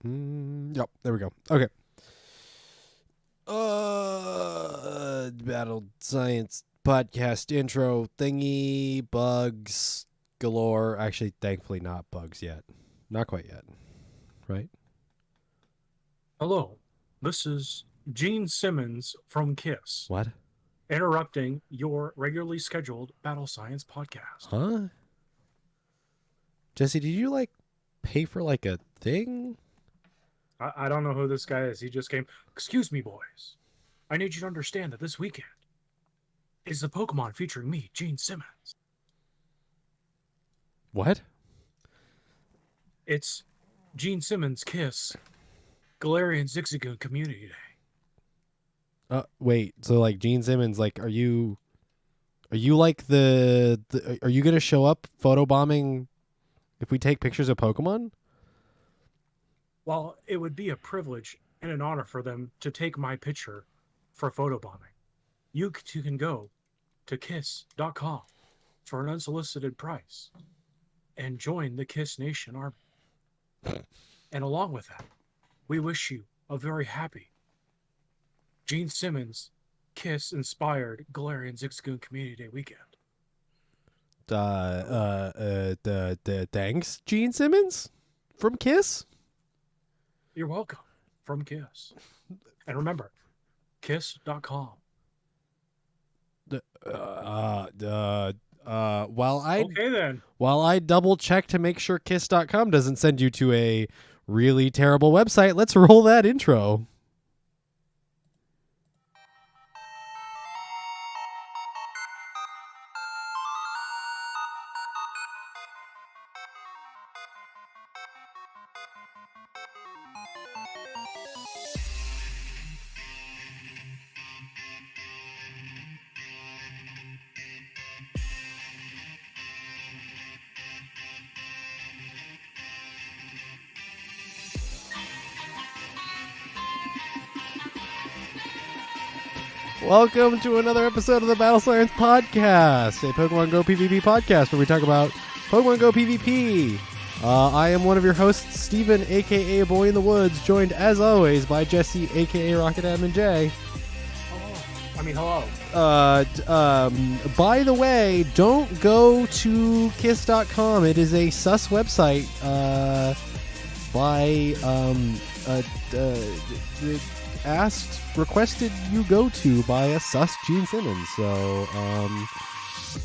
Yep, there we go. Okay. Battle Science podcast intro thingy, bugs galore. Actually, thankfully not bugs yet. Not quite yet. Right? Hello, this is Gene Simmons from KISS, What? interrupting your regularly scheduled Battle Science podcast. Huh? Jesse, did you pay for a thing? I don't know who this guy is. He just came. Excuse me, boys. I need you to understand that this weekend is the Pokemon featuring me, Gene Simmons. What? It's Gene Simmons KISS Galarian Zigzagoon Community Day. Wait. So Gene Simmons, are you like are you gonna show up photobombing if we take pictures of Pokemon? Well, it would be a privilege and an honor for them to take my picture for photobombing. You can go to kiss.com for an unsolicited price and join the KISS Nation Army. And along with that, we wish you a very happy Gene Simmons KISS-inspired Galarian Zigzagoon Community Day weekend. Thanks, Gene Simmons from KISS. You're welcome from KISS. And remember, kiss.com. While I double check to make sure kiss.com doesn't send you to a really terrible website, let's roll that intro. Welcome to another episode of the Battle Science Podcast, a Pokemon Go PvP podcast where we talk about Pokemon Go PvP. I am one of your hosts, Steven, a.k.a. Boy in the Woods, joined as always by Jesse, a.k.a. Rocket Admin J. Hello. By the way, don't go to kiss.com. It is a sus website requested you go to by a sus Gene Simmons. So,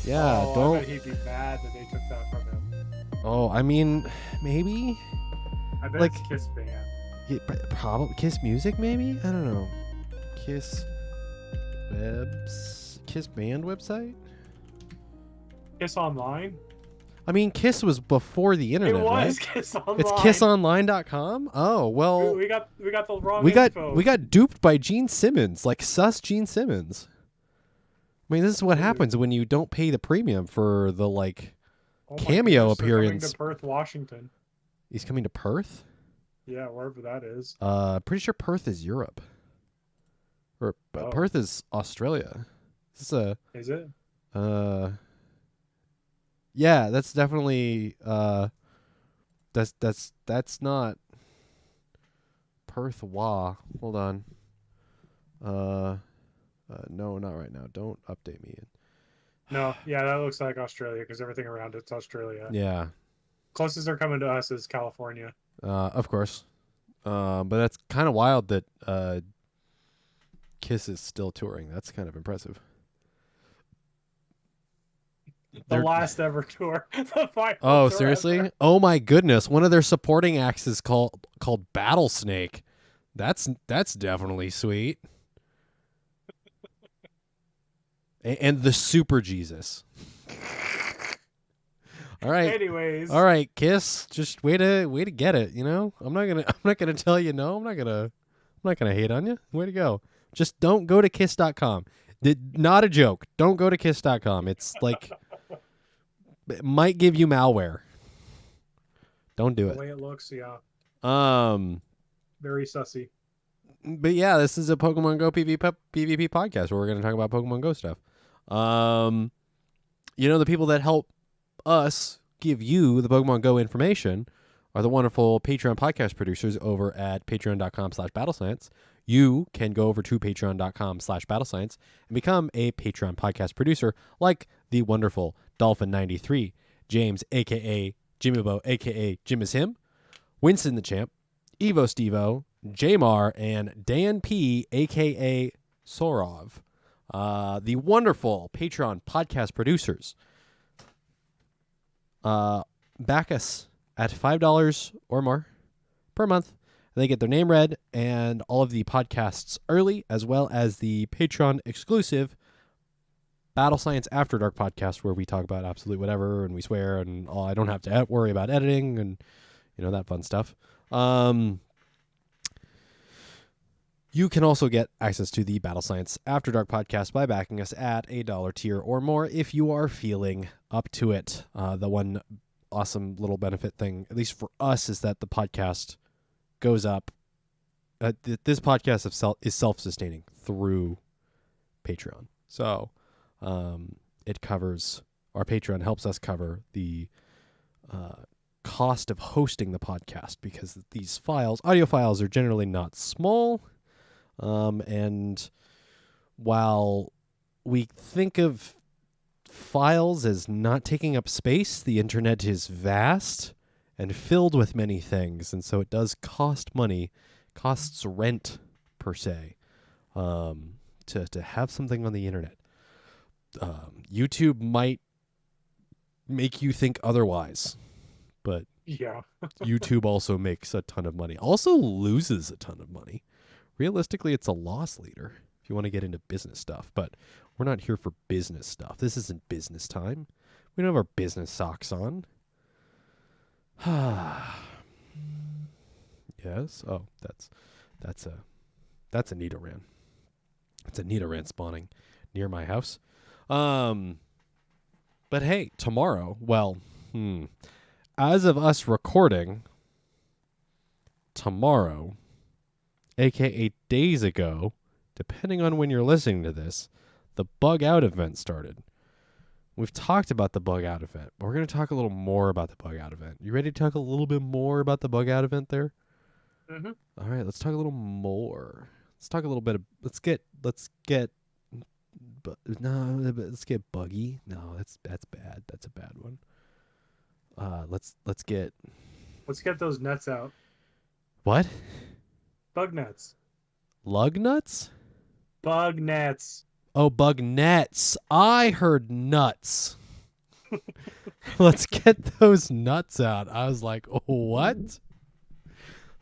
don't. I bet he'd be mad that they took that from him. Oh, I mean, maybe. I bet it's KISS Band. Yeah, probably KISS Music, maybe. I don't know. KISS Band website. KISS Online. I mean, KISS was before the internet, It was right? KISS Online. It's kissonline.com? Oh, well. We got the wrong info. We got duped by Gene Simmons, sus Gene Simmons. I mean, this is what happens when you don't pay the premium for the cameo appearance. Coming to Perth, Washington. He's coming to Perth? Yeah, wherever that is. Pretty sure Perth is Europe. Or Perth is Australia. Is it? Yeah, that's definitely that's not Perth Wa. Hold on. No, not right now. Don't update me. No, yeah, that looks like Australia because everything around it's Australia. Yeah. Closest they're coming to us is California. Of course. But that's kind of wild that KISS is still touring. That's kind of impressive. The last ever tour. The final tour seriously? Ever. Oh my goodness! One of their supporting acts is called Battlesnake. That's definitely sweet. And the Super Jesus. All right. Anyways. All right, KISS. Just way to get it. You know, I'm not gonna tell you no. I'm not gonna hate on you. Way to go. Just don't go to kiss.com. Not a joke. Don't go to kiss.com. It's it might give you malware. Don't do it. The way it looks, yeah. Very sussy. But yeah, this is a Pokemon Go PvP podcast where we're going to talk about Pokemon Go stuff. The people that help us give you the Pokemon Go information are the wonderful Patreon podcast producers over at patreon.com/battlescience. You can go over to patreon.com/battlescience and become a Patreon podcast producer like the wonderful Dolphin93, James, a.k.a. Jimmybo, a.k.a. Jim is him, Winston the Champ, Evo Stevo, Jamar, and Dan P, a.k.a. Sorov. The wonderful Patreon podcast producers back us at $5 or more per month. They get their name read and all of the podcasts early, as well as the Patreon exclusive Battle Science After Dark podcast, where we talk about absolute whatever and we swear and all. I don't have to worry about editing and that fun stuff. You can also get access to the Battle Science After Dark podcast by backing us at $1 tier or more if you are feeling up to it. The one awesome little benefit thing, at least for us, is that the podcast goes up. This podcast is self-sustaining through Patreon. So it covers, our Patreon helps us cover the cost of hosting the podcast, because these audio files are generally not small. And while we think of files as not taking up space, the internet is vast and filled with many things, and so it does cost money, costs rent per se, to have something on the internet. YouTube might make you think otherwise, but Yeah. YouTube also makes a ton of money, also loses a ton of money. Realistically, it's a loss leader if you want to get into business stuff, but we're not here for business stuff. This isn't business time. We don't have our business socks on. Yes. Oh, that's a Nidoran. It's a Nidoran spawning near my house. But hey, tomorrow, as of us recording, tomorrow, aka days ago, depending on when you're listening to this, the Bug Out event started. We've talked about the Bug Out event, but we're going to talk a little more about the Bug Out event. You ready to talk a little bit more about the Bug Out event there? Mm-hmm. All right, let's talk a little more. Let's talk a little bit of, let's get Buggy. No, that's bad. That's a bad one. Let's get those nuts out. What? Bug nets. Lug nuts? Bug nets. Oh, bug nets. I heard nuts. Let's get those nuts out. I was like, what?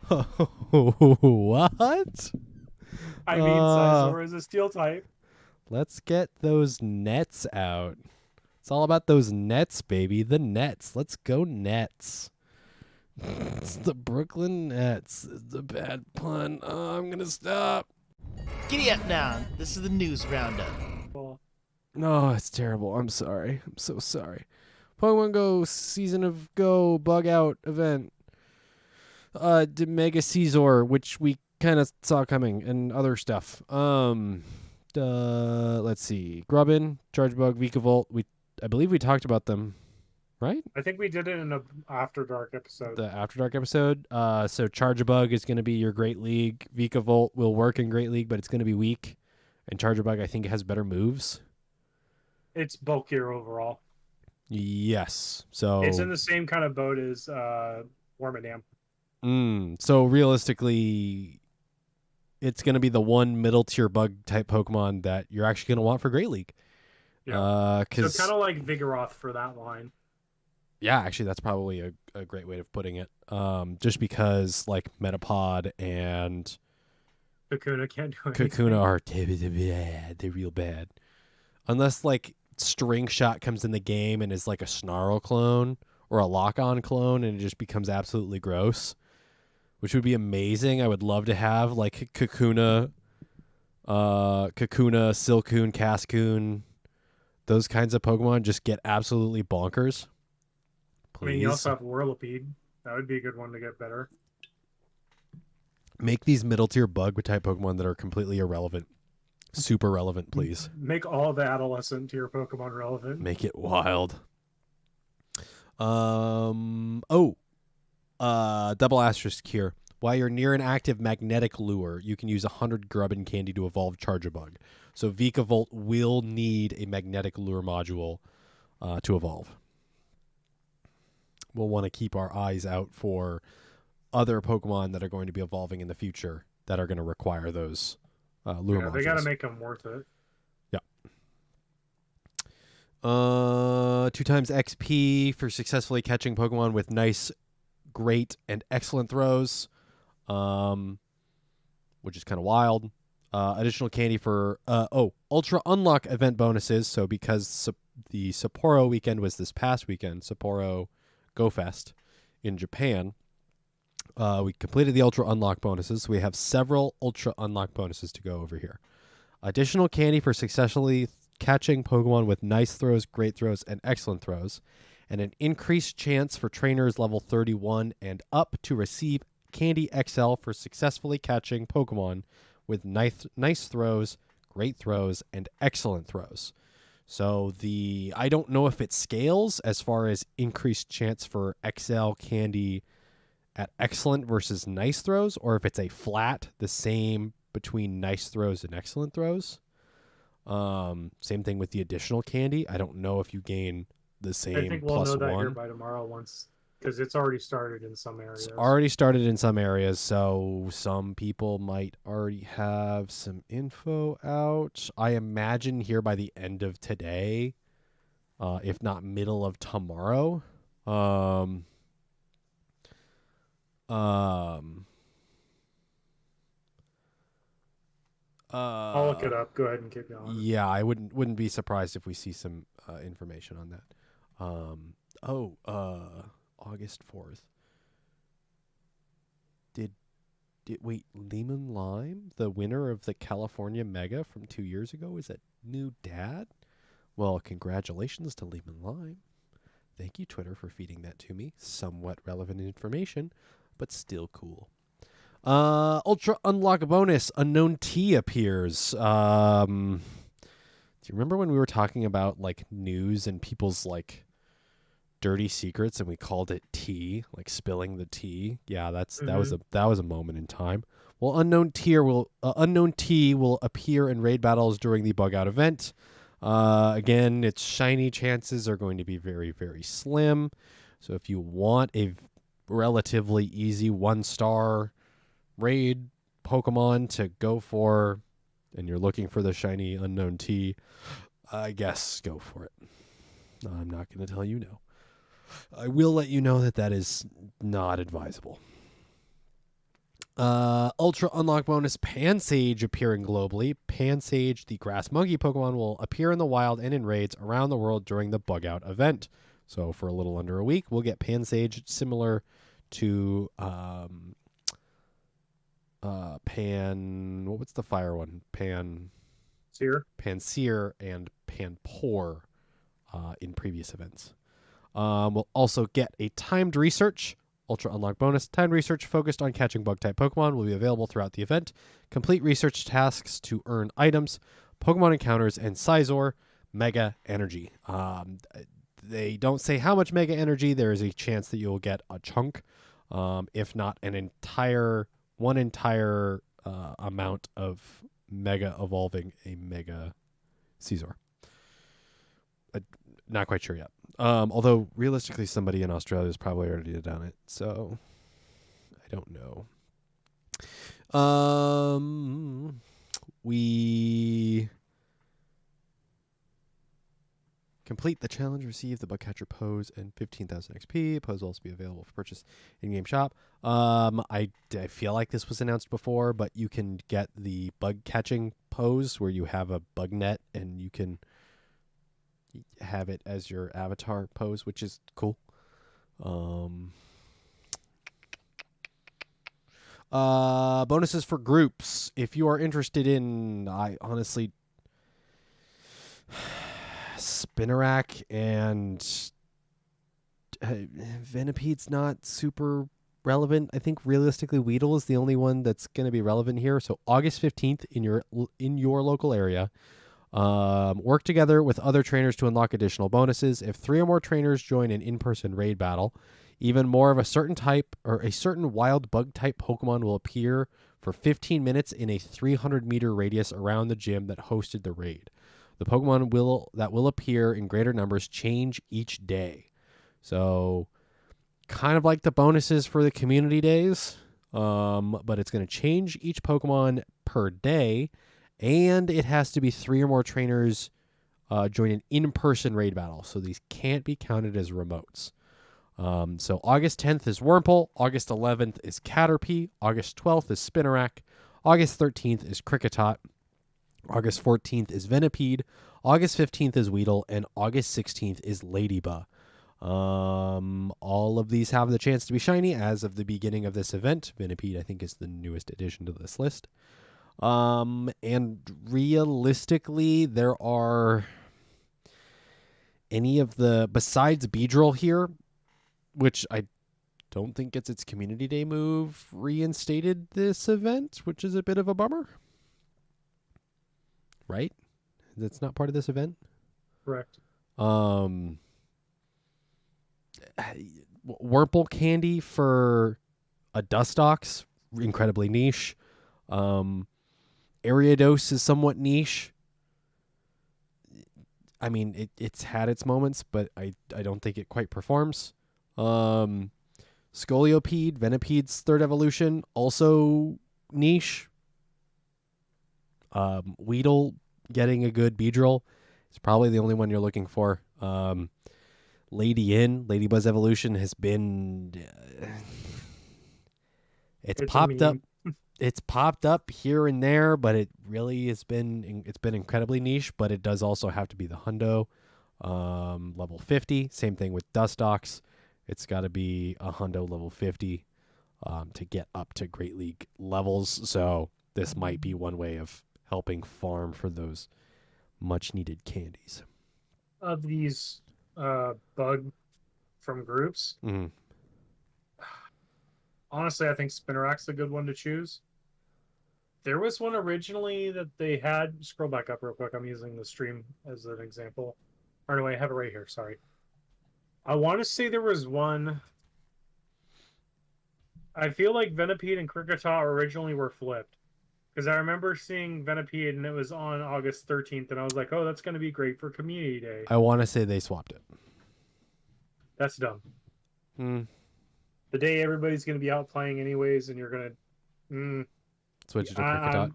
What? I mean, Scizor is a steel type. Let's get those nets out. It's all about those nets, baby. The nets. Let's go Nets. It's the Brooklyn Nets. It's a bad pun. Oh, I'm going to stop. Giddy up now. This is the news roundup. No, it's terrible. I'm sorry. I'm so sorry. Pokemon Go Season of Go Bug Out event. Mega Caesar, which we kind of saw coming, and other stuff. Let's see. Grubbin, Chargebug, Vikavolt. I believe we talked about them, right? I think we did it in a After Dark episode. The After Dark episode. So Chargebug is going to be your Great League. Vikavolt will work in Great League, but it's going to be weak. And Chargebug, I think, has better moves. It's bulkier overall. Yes. So it's in the same kind of boat as Wormadam. So realistically, it's going to be the one middle tier bug type Pokemon that you're actually going to want for Great League. Yeah. So kind of like Vigoroth for that line. Yeah, actually, that's probably a great way of putting it. Just because like Metapod and Kakuna can't do anything. Kakuna are bad. They're real bad. Unless like String Shot comes in the game and is like a Snarl clone or a Lock-On clone, and it just becomes absolutely gross, which would be amazing. I would love to have like Kakuna, Silcoon, Cascoon, those kinds of Pokemon just get absolutely bonkers. Please. I mean, you also have Whirlipede. That would be a good one to get better. Make these middle tier bug type Pokemon that are completely irrelevant. Super relevant, please. Make all the adolescent tier Pokemon relevant. Make it wild. double asterisk here. While you're near an active magnetic lure, you can use 100 Grubbin candy to evolve Charjabug. So Vikavolt will need a magnetic lure module to evolve. We'll want to keep our eyes out for other Pokemon that are going to be evolving in the future that are going to require those lure modules. They got to make them worth it. Yeah. 2 times XP for successfully catching Pokemon with nice, great, and excellent throws. Which is kind of wild. Additional candy for Ultra Unlock event bonuses. So because the Sapporo weekend was this past weekend, Sapporo Go Fest in Japan, we completed the Ultra Unlock bonuses. So we have several Ultra Unlock bonuses to go over here. Additional candy for successfully catching Pokemon with nice throws, great throws, and excellent throws, and an increased chance for trainers level 31 and up to receive Candy XL for successfully catching Pokemon with nice throws, great throws, and excellent throws. So I don't know if it scales as far as increased chance for XL candy at excellent versus nice throws, or if it's a flat, the same between nice throws and excellent throws. Same thing with the additional candy. I don't know if you gain the same I think we'll plus know that one. here by tomorrow because it's already started in some areas. It's already started in some areas, so some people might already have some info out. I imagine here by the end of today, if not middle of tomorrow. I'll look it up. Go ahead and keep going. Yeah, I wouldn't be surprised if we see some information on that. August 4th. Wait, Lemon Lime, the winner of the California Mega from 2 years ago, is a new dad? Well, congratulations to Lemon Lime. Thank you, Twitter, for feeding that to me. Somewhat relevant information, but still cool. Ultra Unlock bonus, Unknown T appears. Do you remember when we were talking about like news and people's like dirty secrets and we called it tea, like spilling the tea? Yeah, that was a moment in time. Well, Unknown T will appear in raid battles during the bug out event. Again, its shiny chances are going to be very, very slim. So if you want a relatively easy 1-star raid Pokemon to go for, and you're looking for the shiny Unknown T, I guess go for it. I'm not going to tell you no. I will let you know that is not advisable. Ultra Unlock bonus, Pansage appearing globally. Pansage, the grass monkey Pokemon, will appear in the wild and in raids around the world during the bug out event. So for a little under a week, we'll get Pansage, similar to what's the fire one? Panseer and Panpour in previous events. We'll also get a timed research, Ultra Unlock bonus. Timed research focused on catching bug-type Pokemon will be available throughout the event. Complete research tasks to earn items, Pokemon encounters, and Scizor Mega Energy. They don't say how much Mega Energy. There is a chance that you'll get a chunk, if not one entire amount of Mega evolving a Mega Scizor. Not quite sure yet. Although realistically, somebody in Australia has probably already done it, so I don't know. We complete the challenge, receive the Bugcatcher pose and 15,000 XP. Pose will also be available for purchase in-game shop. I feel like this was announced before, but you can get the bug catching pose where you have a bug net and you can have it as your avatar pose, which is cool. Bonuses for groups. If you are interested in, I honestly, Spinarak and Venipede's not super relevant. I think realistically Weedle is the only one that's going to be relevant here. So August 15th in your local area. Work together with other trainers to unlock additional bonuses. If 3 or more trainers join an in-person raid battle, Even more of a certain type or a certain wild bug type Pokemon will appear for 15 minutes in a 300-meter radius around the gym that hosted the raid. The Pokemon that will appear in greater numbers change each day. So kind of like the bonuses for the community days, but it's going to change each Pokemon per day, and it has to be 3 or more trainers join an in-person raid battle. So these can't be counted as remotes. So August 10th is Wurmple, August 11th is Caterpie, August 12th is Spinarak, August 13th is Kricketot, August 14th is Venipede, August 15th is Weedle, and August 16th is Ladybug. All of these have the chance to be shiny as of the beginning of this event. Venipede, I think, is the newest addition to this list. And realistically, there are any of the, besides Beedrill here, which I don't think gets its Community Day move reinstated this event, which is a bit of a bummer. Right? That's not part of this event? Correct. Wurmple candy for a Dustox, incredibly niche. Ariados is somewhat niche. I mean, it's had its moments, but I don't think it quite performs. Scoliopede, Venipede's third evolution, also niche. Weedle getting a good Beedrill is probably the only one you're looking for. Ladybuzz evolution has been it's popped up. It's popped up here and there, but it really has been incredibly niche. But it does also have to be the Hundo, level 50. Same thing with Dustox. It's got to be a Hundo level 50 to get up to Great League levels. So this might be one way of helping farm for those much needed candies. Of these bug from groups, honestly, I think Spinarak's a good one to choose. There was one originally that they had. Scroll back up real quick. I'm using the stream as an example. Or no, I have it right here. Sorry. I want to say there was one. I feel like Venipede and Kricketot originally were flipped. Because I remember seeing Venipede and it was on August 13th, and I was like, oh, that's going to be great for Community Day. I want to say they swapped it. That's dumb. The day everybody's going to be out playing anyways, and you're going to... Switch to Kricketot.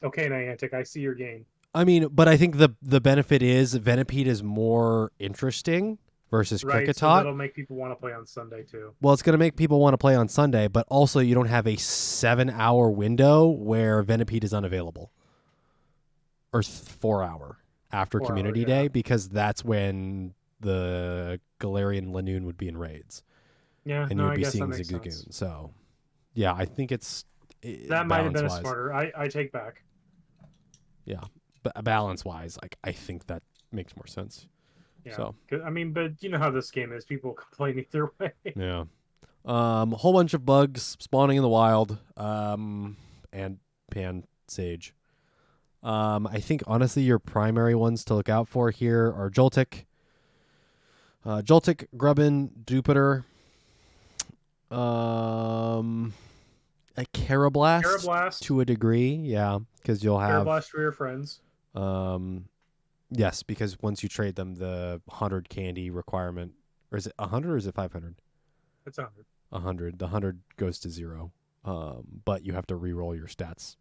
Okay, Niantic, I see your game. I mean, but I think the benefit is Venipede is more interesting versus Kricketot. So that'll make people want to play on Sunday too. Well, it's going to make people want to play on Sunday, but also you don't have a 7-hour window where Venipede is unavailable. Or 4-hour after Community Day, because that's when the Galarian Lanoon would be in raids. Yeah, and you'd be seeing Zigzagoon. Sense. So, yeah, I think it's... that might have been a smarter. I take back. Yeah, but balance-wise, I think that makes more sense. Yeah, so I mean, but you know how this game is. People complain either way. Yeah. A whole bunch of bugs spawning in the wild, and Pan Sage. I think, honestly, your primary ones to look out for here are Joltik, Grubbin, Jupiter, a Carablast to a degree, yeah, because you'll have Carablast for your friends. Yes, because once you trade them, the 100 candy requirement, or is it 100 or is it 500? It's 100. 100. The 100 goes to 0, but you have to re-roll your stats.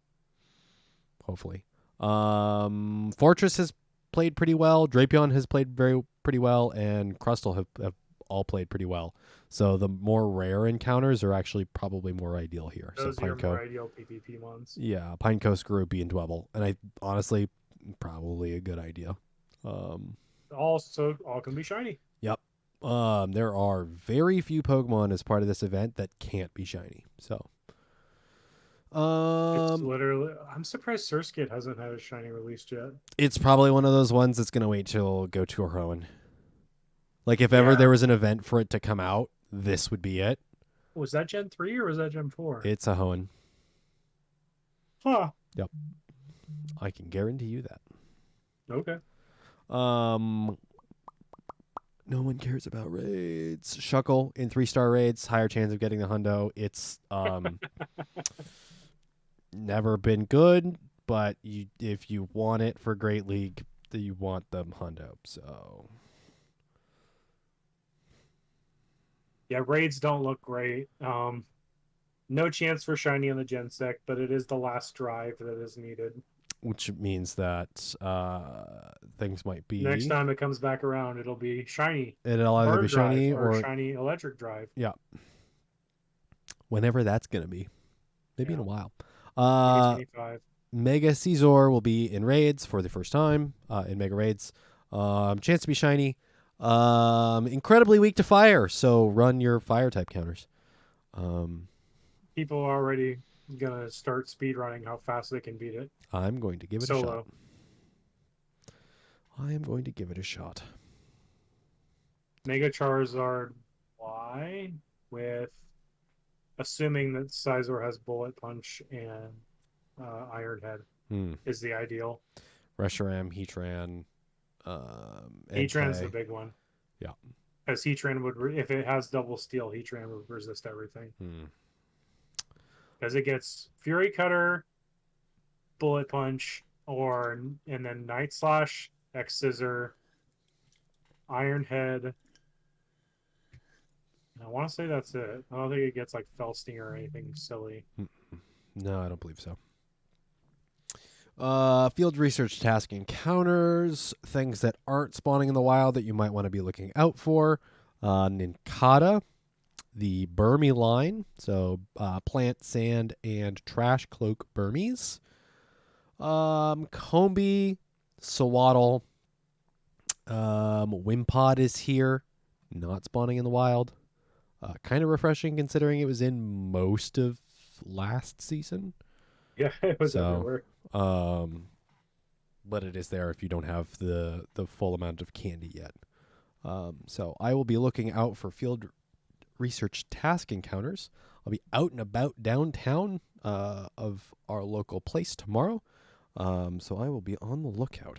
Hopefully, Fortress has played pretty well. Drapion has played pretty well, and Crustle have all played pretty well. So the more rare encounters are actually probably more ideal here. Those are your more ideal PvP ones. Yeah, Pineco, Skorupi, and Dwebble. And I honestly, probably a good idea. All can be shiny. Yep. There are very few Pokemon as part of this event that can't be shiny. So it's literally, I'm surprised Surskit hasn't had a shiny released yet. It's probably one of those ones that's gonna wait till Go to Rowan. Like if ever there was an event for it to come out, this would be it. Was that Gen 3 or was that Gen 4? It's a Hoenn. Huh. Yep. I can guarantee you that. Okay. No one cares about raids. Shuckle in 3-star raids, higher chance of getting the hundo. It's never been good, but if you want it for Great League, you want them hundo. So Yeah, raids don't look great. No chance for shiny on the Gensec, but it is the last drive that is needed. which means that things might be. Next time it comes back around, it'll be shiny. It'll either Bird be shiny drive or or shiny electric drive. yeah. Whenever that's gonna be, maybe in a while. 2025. Mega Caesar will be in raids for the first time in Mega Raids. Chance to be shiny. Incredibly weak to fire, so run your fire type counters. People are already gonna start speed running how fast they can beat it. I'm going to give it a shot. I am going to give it a shot. Mega Charizard Y with assuming that Scizor has Bullet Punch and Iron Head is the ideal. Reshiram, Heatran, Heatran's the big one. Yeah. Because Heatran would, if it has double steel, Heatran would resist everything. Because it gets Fury Cutter, Bullet Punch, and then Night Slash, X Scissor, Iron Head. I want to say that's it. I don't think it gets like Fell Stinger or anything silly. No, I don't believe so. Field research task encounters, things that aren't spawning in the wild that you might want to be looking out for. Nincada, the Burmy line, so plant, sand, and trash cloak Burmies. Combi, Sawaddle, Wimpod is here, not spawning in the wild. Kind of refreshing considering it was in most of last season. Yeah, it was everywhere. But it is there if you don't have the full amount of candy yet. So I will be looking out for field research task encounters. I'll be out and about downtown of our local place tomorrow. So I will be on the lookout.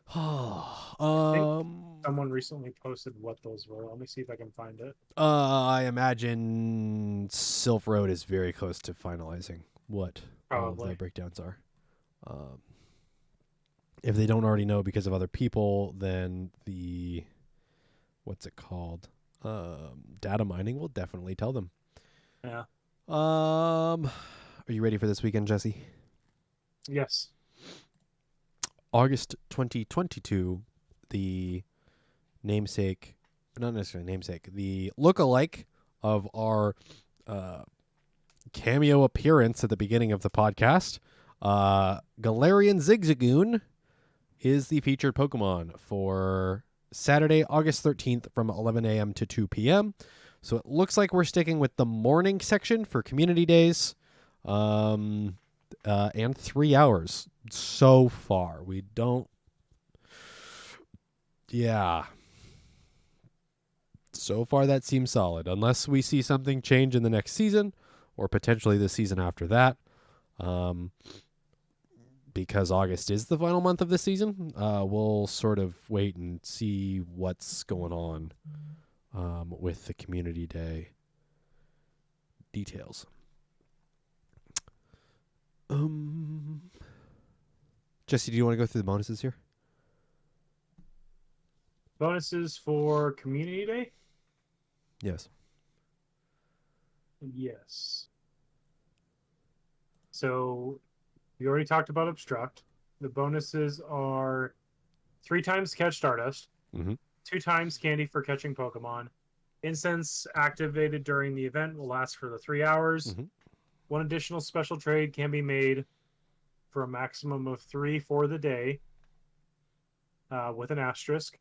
I think someone recently posted what those were. Let me see if I can find it. I imagine Sylph Road is very close to finalizing what all of the breakdowns are. If they don't already know because of other people, then the what's it called? Data mining will definitely tell them. Yeah. Are you ready for this weekend, Jesse? Yes. August 2022, the namesake, not necessarily namesake, the lookalike of our cameo appearance at the beginning of the podcast, Galarian Zigzagoon is the featured Pokemon for Saturday, August 13th from 11 a.m. to 2 p.m. So it looks like we're sticking with the morning section for community days and 3 hours so far. We don't... Yeah. So far that seems solid. Unless we see something change in the next season or potentially the season after that. Because August is the final month of the season, we'll sort of wait and see what's going on with the community day details. Jesse, do you want to go through the bonuses here? Bonuses for Community Day? Yes. Yes. So we already talked about Obstruct. The bonuses are 3 times Catch Stardust, 2 times Candy for catching Pokemon. Incense activated during the event will last for the 3 hours. 1 additional special trade can be made for a maximum of 3 for the day with an asterisk.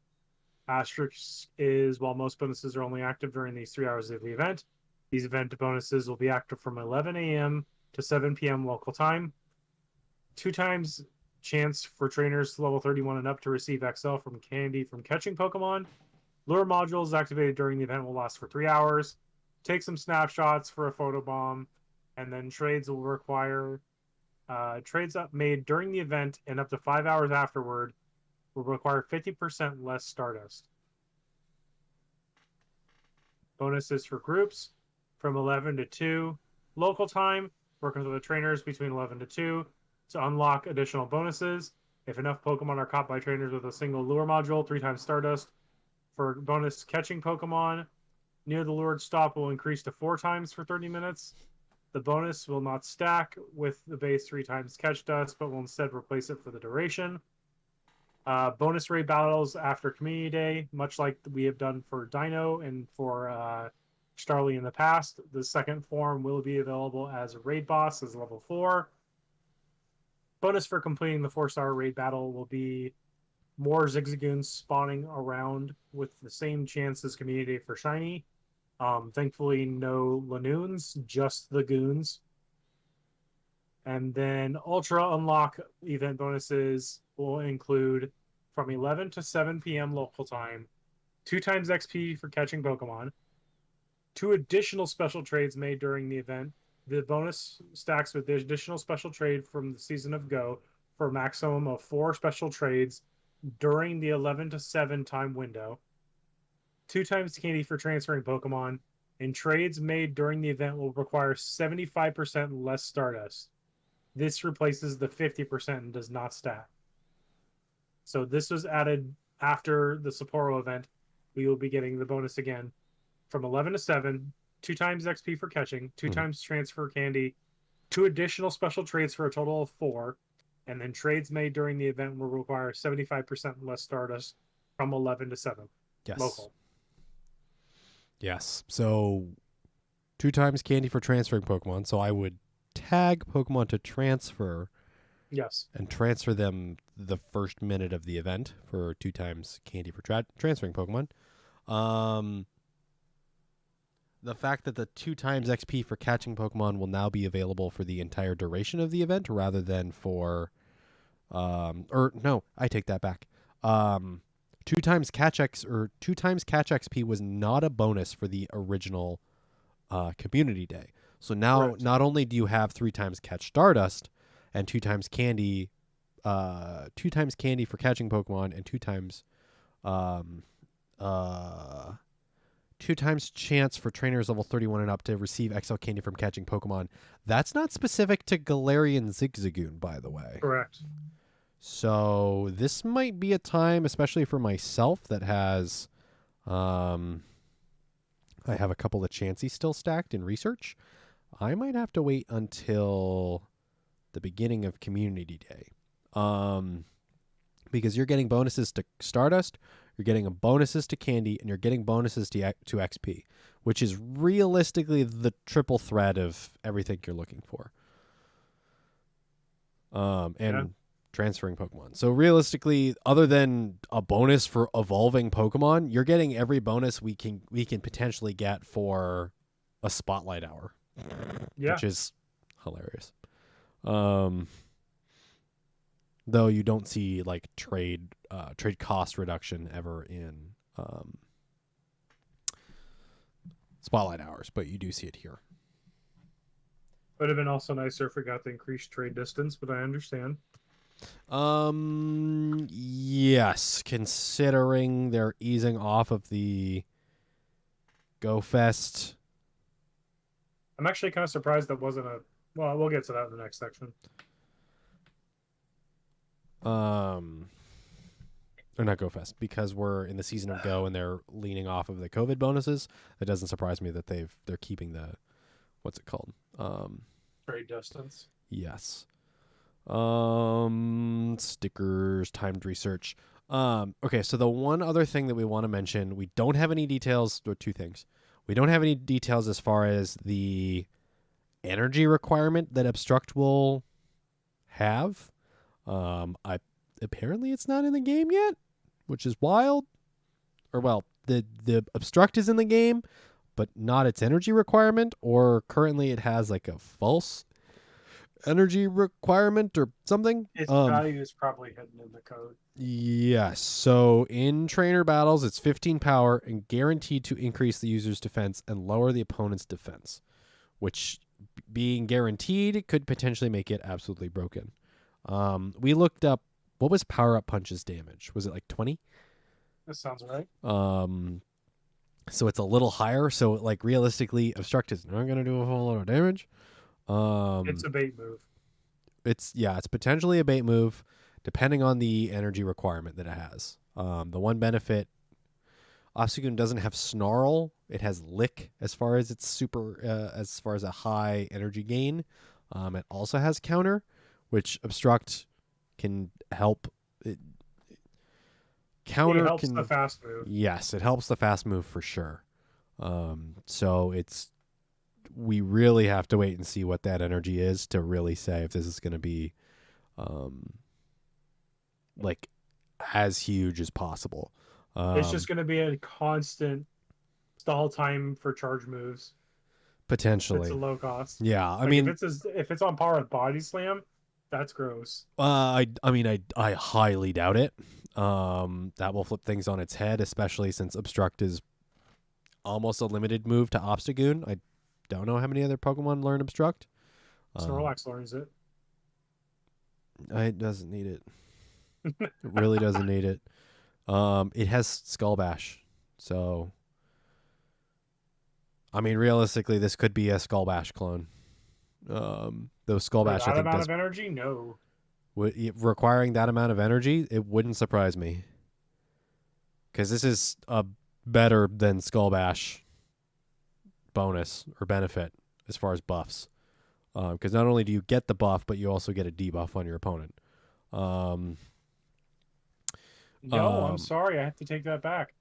Asterisk is while most bonuses are only active during these 3 hours of the event, these event bonuses will be active from 11 a.m. to 7 p.m. local time. 2 times chance for trainers level 31 and up to receive XL from Candy from catching Pokemon. Lure modules activated during the event will last for 3 hours. Take some snapshots for a photobomb, and then trades will require trades up made during the event and up to 5 hours afterward will require 50% less Stardust. Bonuses for groups from 11 to 2 local time, working with the trainers between 11 to 2 to unlock additional bonuses. If enough Pokemon are caught by trainers with a single lure module, 3 times Stardust. For bonus catching Pokemon, near the lured stop will increase to 4 times for 30 minutes. The bonus will not stack with the base 3 times catch dust, but will instead replace it for the duration. Bonus raid battles after Community Day, much like we have done for Dino and for Starly in the past. The second form will be available as a raid boss as level 4. Bonus for completing the 4-star raid battle will be more Zigzagoons spawning around with the same chance as Community Day for Shiny. Thankfully, no Lanoons, just the Goons. And then Ultra Unlock event bonuses will include from 11 to 7 p.m. local time, 2 times XP for catching Pokemon, 2 additional special trades made during the event. The bonus stacks with the additional special trade from the Season of Go for a maximum of 4 special trades during the 11 to 7 time window, 2 times candy for transferring Pokemon, and trades made during the event will require 75% less Stardust. This replaces the 50% and does not stack. So this was added after the Sapporo event. We will be getting the bonus again from 11 to 7, 2 times XP for catching, 2 times transfer candy, 2 additional special trades for a total of 4, and then trades made during the event will require 75% less Stardust from 11 to 7. Yes. Local. Yes. So 2 times candy for transferring Pokemon. So I would tag Pokemon to transfer. Yes. And transfer them the first minute of the event for 2 times candy for transferring Pokemon. The fact that the 2 times XP for catching Pokemon will now be available for the entire duration of the event rather than for... or no, I take that back. 2 times catch XP was not a bonus for the original Community Day. So now not only do you have 3 times catch Stardust and 2 times candy, 2 times candy for catching Pokemon and 2 times 2 times chance for trainers level 31 and up to receive XL candy from catching Pokemon. That's not specific to Galarian Zigzagoon, by the way. Correct. So this might be a time, especially for myself, that has... I have a couple of Chansey still stacked in research. I might have to wait until the beginning of Community Day. Because you're getting bonuses to Stardust, you're getting bonuses to Candy, and you're getting bonuses to XP, which is realistically the triple threat of everything you're looking for. And transferring Pokemon. So realistically, other than a bonus for evolving Pokemon, you're getting every bonus we can potentially get for a Spotlight Hour, which is hilarious. Though you don't see like trade cost reduction ever in Spotlight Hours, but you do see it here. Would have been also nicer if we got the increased trade distance, but I understand. Yes, considering they're easing off of the Go Fest. I'm actually kind of surprised that wasn't a... Well, we'll get to that in the next section. Or not Go Fest, because we're in the season of Go and they're leaning off of the COVID bonuses. It doesn't surprise me that they're keeping the... What's it called? Trade distance. Yes. Stickers, timed research. Okay, so the one other thing that we want to mention, we don't have any details, or 2 things. We don't have any details as far as the energy requirement that Obstruct will have. Apparently it's not in the game yet, which is wild. Or well, the Obstruct is in the game, but not its energy requirement, or currently it has like a false energy requirement or something. Its value is probably hidden in the code. Yes. So in trainer battles, it's 15 power and guaranteed to increase the user's defense and lower the opponent's defense, which being guaranteed could potentially make it absolutely broken. We looked up what was Power Up Punch's damage? Was it like 20? That sounds right. So it's a little higher. So like realistically, Obstruct is not going to do a whole lot of damage. It's a bait move. It's potentially a bait move, depending on the energy requirement that it has. The one benefit, Obstagoon doesn't have Snarl. It has Lick as far as its as far as a high energy gain. It also has Counter, which Obstruct can help. Counter it helps can the fast move. Yes, it helps the fast move for sure. So we really have to wait and see what that energy is to really say if this is going to be like as huge as possible. It's just going to be a constant stall time for charge moves. Potentially. It's a low cost. Yeah, I Like, mean, if it's on par with Body Slam, that's gross. I highly doubt it. That will flip things on its head, especially since Obstruct is almost a limited move to Obstagoon. I don't know how many other Pokemon learn Obstruct. Snorlax learns it. It doesn't need it. It really doesn't need it. It has Skull Bash, so I mean, realistically, this could be a Skull Bash clone. Though Skull Bash, I that think, amount of energy, no. Requiring that amount of energy, it wouldn't surprise me. Because this is a better than Skull Bash bonus or benefit as far as buffs. Because not only do you get the buff, but you also get a debuff on your opponent. No, I'm sorry. I have to take that back.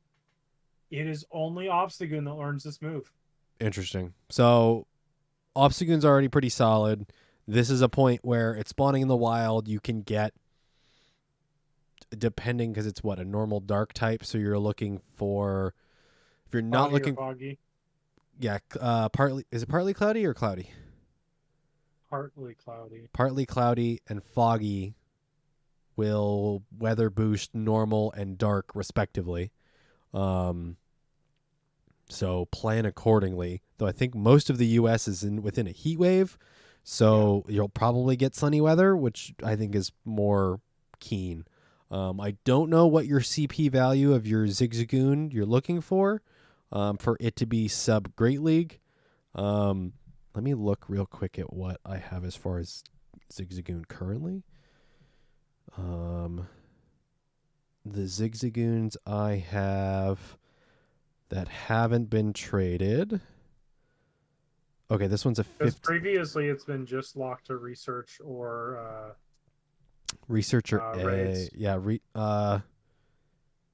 It is only Obstagoon that learns this move. Interesting. So, Obstagoon's already pretty solid. This is a point where it's spawning in the wild. You can get, depending, because it's a normal dark type. So you're looking for, if you're not looking, foggy. Yeah, is it partly cloudy or cloudy? Partly cloudy. Partly cloudy and foggy will weather boost normal and dark respectively. So plan accordingly. Though I think most of the U.S. is within a heat wave, so you'll probably get sunny weather, which I think is more keen. I don't know what your CP value of your Zigzagoon you're looking for it to be sub Great League. Let me look real quick at what I have as far as Zigzagoon currently. The Zigzagoons I have that haven't been traded. Okay, this one's a 50. Previously, it's been just locked to research or researcher raids.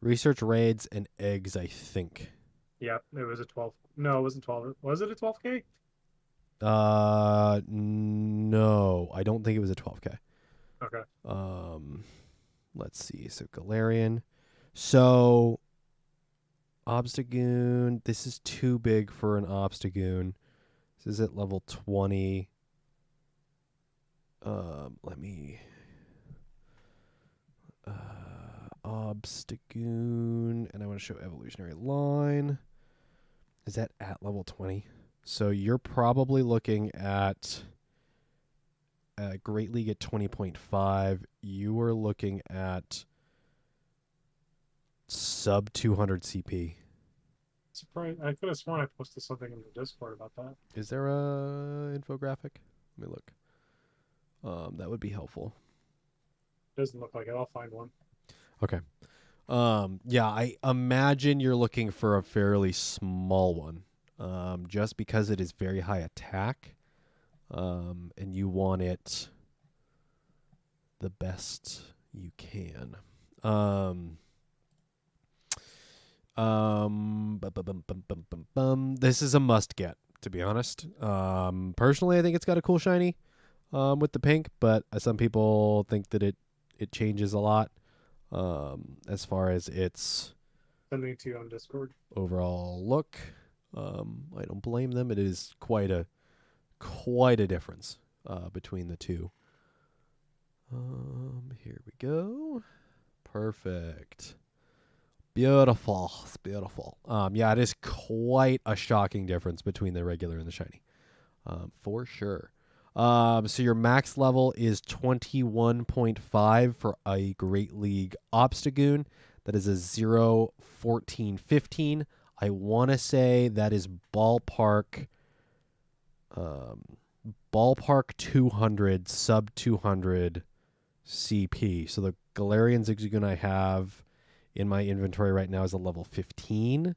research raids and eggs, I think. Yep, it was a 12. No, it wasn't 12. Was it a 12K? No, I don't think it was a 12K. Okay. Let's see. So Galarian. So Obstagoon. This is too big for an Obstagoon. This is at level 20. Let me. Obstagoon, and I want to show evolutionary line. Is that at level 20? So you're probably looking at Great League at 20.5. You are looking at sub 200 CP. Surprised. I could have sworn I posted something in the Discord about that. Is there a infographic? Let me look. That would be helpful. Doesn't look like it. I'll find one. Okay. Yeah, I imagine you're looking for a fairly small one. Just because it is very high attack. And you want it the best you can. This is a must get, to be honest. Personally, I think it's got a cool shiny with the pink, but some people think that it changes a lot as far as its Sending it to you on Discord. overall look. I don't blame them. It is quite a difference between the two. Here we go. Perfect. Beautiful. It's beautiful. Yeah, it is quite a shocking difference between the regular and the shiny. For sure. So your max level is 21.5 for a Great League Obstagoon. That is a 0, 14, 15. I want to say that is ballpark 200, sub 200 CP. So the Galarian Zigzagoon I have in my inventory right now is a level 15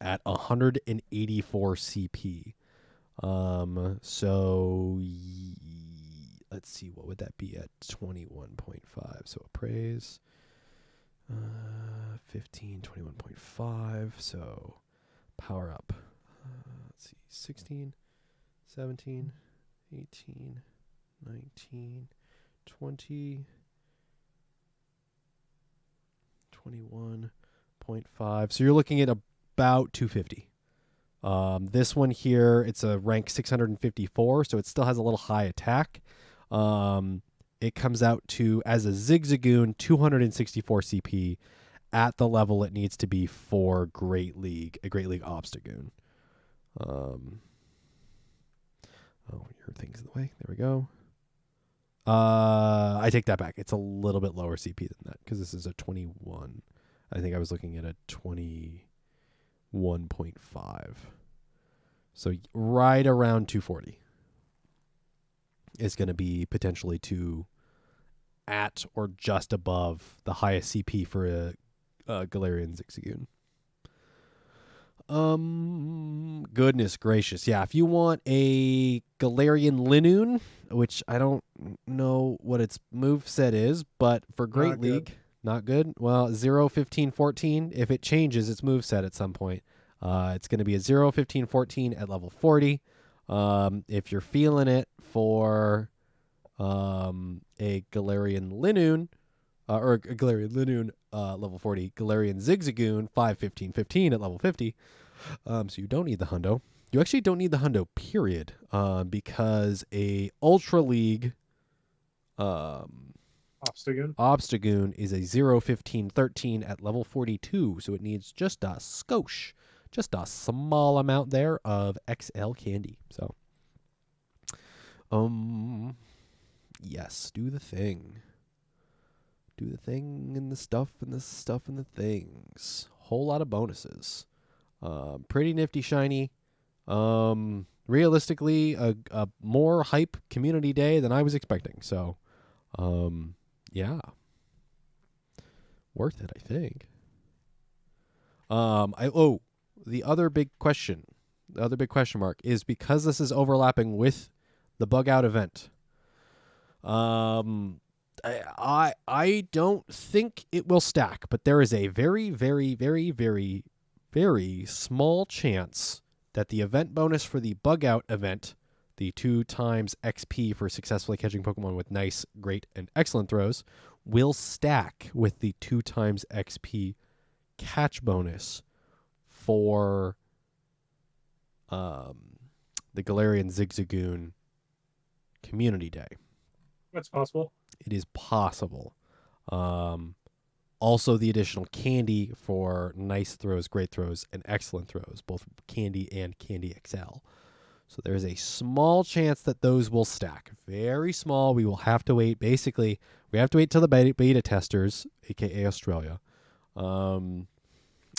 at 184 CP. Let's see, what would that be at 21.5? So appraise 15, 21.5. So power up. Let's see, 16, 17, 18, 19, 20, 21.5. So you're looking at about 250. This one here, it's a rank 654, so it still has a little high attack. It comes out to, as a Zigzagoon, 264 CP at the level it needs to be for Great League, a Great League Obstagoon. Your thing's in the way. There we go. I take that back. It's a little bit lower CP than that because this is a 21. I think I was looking at a 21.5. So right around 240 is going to be potentially at or just above the highest CP for a Galarian Zigzagoon. Goodness gracious. Yeah, if you want a Galarian Linoon, which I don't know what its moveset is, but for Great League, not good. Well, 0, 15, 14, if it changes its moveset at some point, it's going to be a 0, 15, 14 at level 40. If you're feeling it for a Galarian Linoon, or a Galarian Linoon level 40, Galarian Zigzagoon 5, 15, 15 at level 50. So you don't need the hundo. You actually don't need the hundo, period, because a Ultra League Obstagoon is a 0, 15, 13 at level 42, so it needs just a skosh, just a small amount there of XL candy. So, yes, do the thing. Do the thing and the stuff and the stuff and the things. Whole lot of bonuses. Pretty nifty shiny. Realistically, a more hype community day than I was expecting. So, yeah. Worth it, I think. The other big question mark is because this is overlapping with the bug out event. I don't think it will stack, but there is a very, very, very, very, very small chance that the event bonus for the bug out event, the 2 times XP for successfully catching Pokemon with nice, great, and excellent throws, will stack with the 2 times XP catch bonus for the Galarian Zigzagoon Community Day. That's possible. It is possible. Also, the additional candy for nice throws, great throws, and excellent throws, both candy and candy XL. So there is a small chance that those will stack. Very small. We will have to wait. Basically, we have to wait till the beta testers, aka Australia,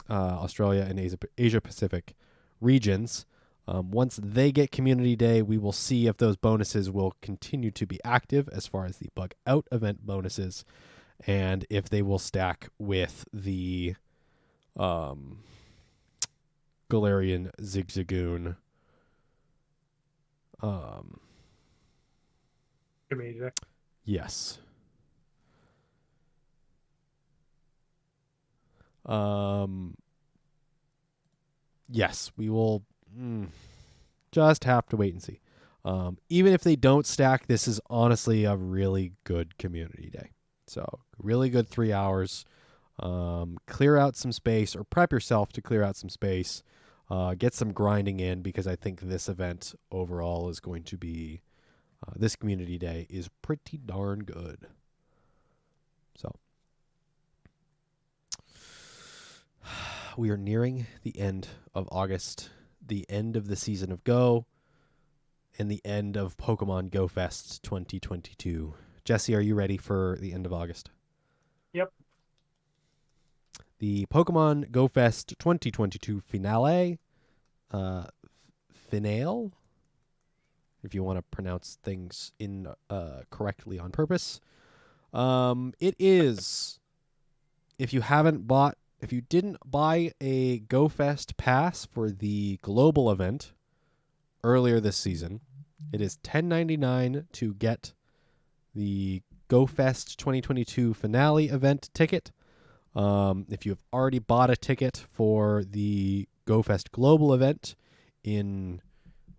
Australia and Asia Pacific regions. Once they get Community Day, we will see if those bonuses will continue to be active as far as the bug out event bonuses, and if they will stack with the Galarian Zigzagoon Community Day. Yes. Yes, we will just have to wait and see. Even if they don't stack, this is honestly a really good Community Day. So, really good 3 hours. Clear out some space, or prep yourself to clear out some space. Get some grinding in, because I think this event overall is going to be, this Community Day is pretty darn good. So, we are nearing the end of August, the end of the season of Go. and the end of Pokemon Go Fest 2022. Jesse, are you ready for the end of August? Yep. The Pokemon Go Fest 2022 finale, finale, if you want to pronounce things in correctly on purpose. It is, if you didn't buy a Go Fest pass for the global event earlier this season, it is $10.99 to get the Go Fest 2022 finale event ticket. If you have already bought a ticket for the Go Fest global event would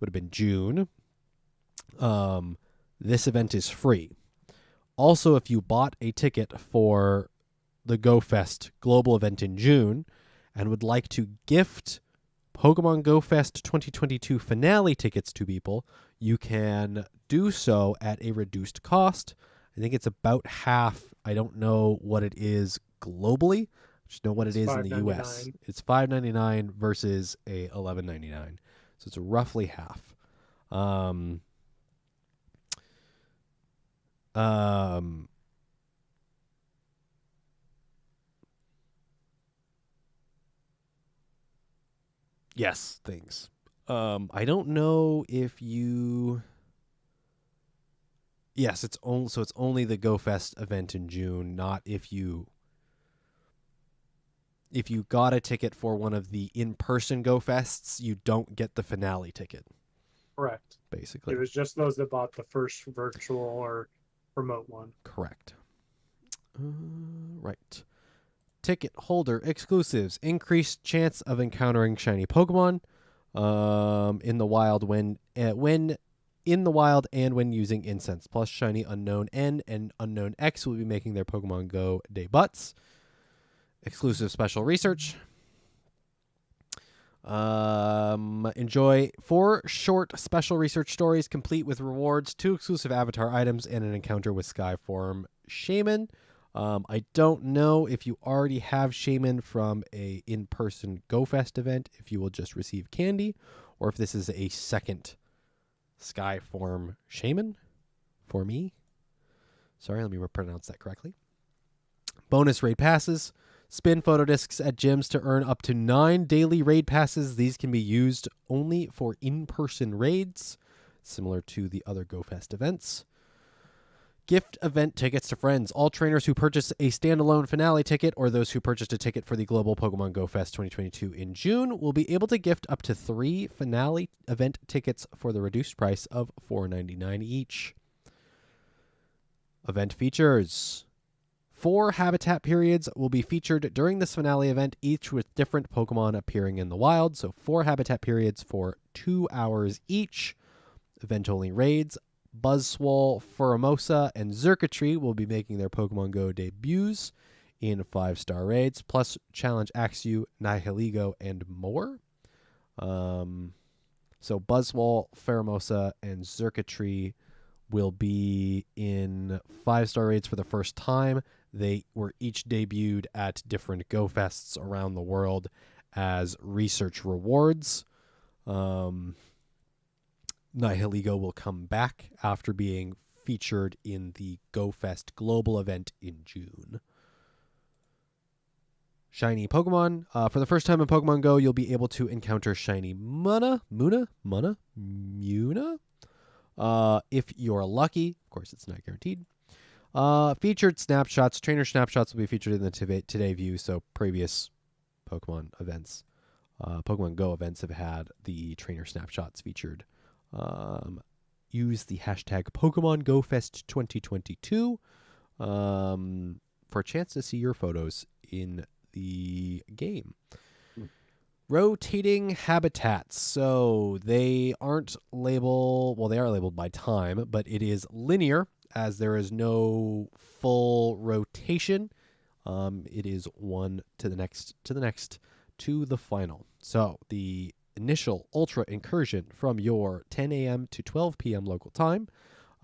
have been June, this event is free. Also, if you bought a ticket for the Go Fest global event in June and would like to gift Pokemon Go Fest 2022 finale tickets to people, you can do so at a reduced cost. I think it's about half. I don't know what it is globally. I just know what it is in the US. It's $5.99 versus a $11.99. So it's roughly half. Yes, things. I don't know if you. Yes, it's only the Go Fest event in June, not if you got a ticket for one of the in-person Go Fests, you don't get the finale ticket. Correct. Basically. It was just those that bought the first virtual or remote one. Correct. Right. Ticket holder exclusives. Increased chance of encountering shiny Pokemon in the wild when in the wild and when using incense. Plus, shiny Unknown N and Unknown X will be making their Pokemon Go debuts. Exclusive special research. Enjoy 4 short special research stories complete with rewards, 2 exclusive avatar items, and an encounter with Skyform Shaman. I don't know if you already have Shaman from a in-person Go Fest event, if you will just receive candy, or if this is a second Skyform Shaman for me. Sorry, let me pronounce that correctly. Bonus raid passes. Spin photo discs at gyms to earn up to 9 daily raid passes. These can be used only for in-person raids, similar to the other Go Fest events. Gift event tickets to friends. All trainers who purchase a standalone finale ticket or those who purchased a ticket for the global Pokemon Go Fest 2022 in June will be able to gift up to 3 finale event tickets for the reduced price of $4.99 each. Event features. 4 habitat periods will be featured during this finale event, each with different Pokemon appearing in the wild. So 4 habitat periods for 2 hours each. Event-only raids. Buzzwole, Furimosa, and Xurkitree will be making their Pokemon Go debuts in 5-star raids, plus Challenge Axew, Nihilego, and more. So Buzzwole, Furimosa, and Xurkitree will be in 5-star raids for the first time. They were each debuted at different Go Fests around the world as research rewards. Nihilego will come back after being featured in the Go Fest global event in June. Shiny Pokemon. For the first time in Pokemon Go, you'll be able to encounter shiny Muna. If you're lucky. Of course, it's not guaranteed. Featured snapshots. Trainer snapshots will be featured in the Today view, so previous Pokemon events. Pokemon Go events have had the trainer snapshots featured. Use the hashtag Pokemon Go Fest 2022 for a chance to see your photos in the game. Rotating habitats. So they aren't labeled, well, they are labeled by time, but it is linear as there is no full rotation. It is one to the next, to the final. So the initial Ultra Incursion from your 10 a.m. to 12 p.m. local time.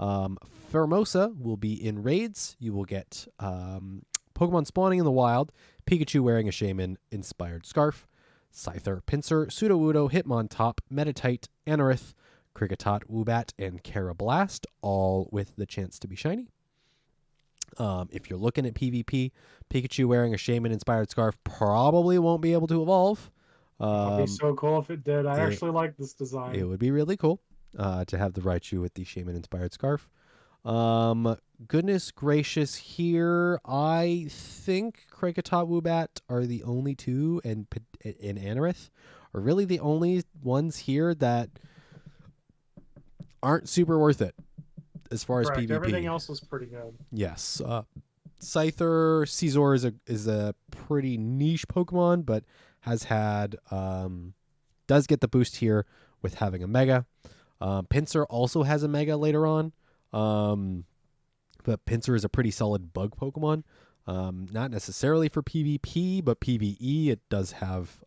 Furimosa will be in raids. You will get Pokemon spawning in the wild, Pikachu wearing a Shaman-inspired scarf, Scyther, Pinsir, Sudowoodo, Hitmontop, Meditite, Anorith, Kricketot, Woobat, and Carablast, all with the chance to be shiny. If you're looking at PvP, Pikachu wearing a Shaman-inspired scarf probably won't be able to evolve. That'd be so cool if it did. I it- actually like this design. It would be really cool to have the Raichu with the Shaman-inspired scarf. Goodness gracious, here I think Kricketot, Woobat are the only two, and Anorith are really the only ones here that aren't super worth it as far as Correct. PvP. Everything else is pretty good. Yes. Scyther, Caesar is a pretty niche Pokemon, but has had does get the boost here with having a Mega. Pinsir also has a Mega later on. But Pinsir is a pretty solid bug Pokemon. Not necessarily for PvP, but PvE it does have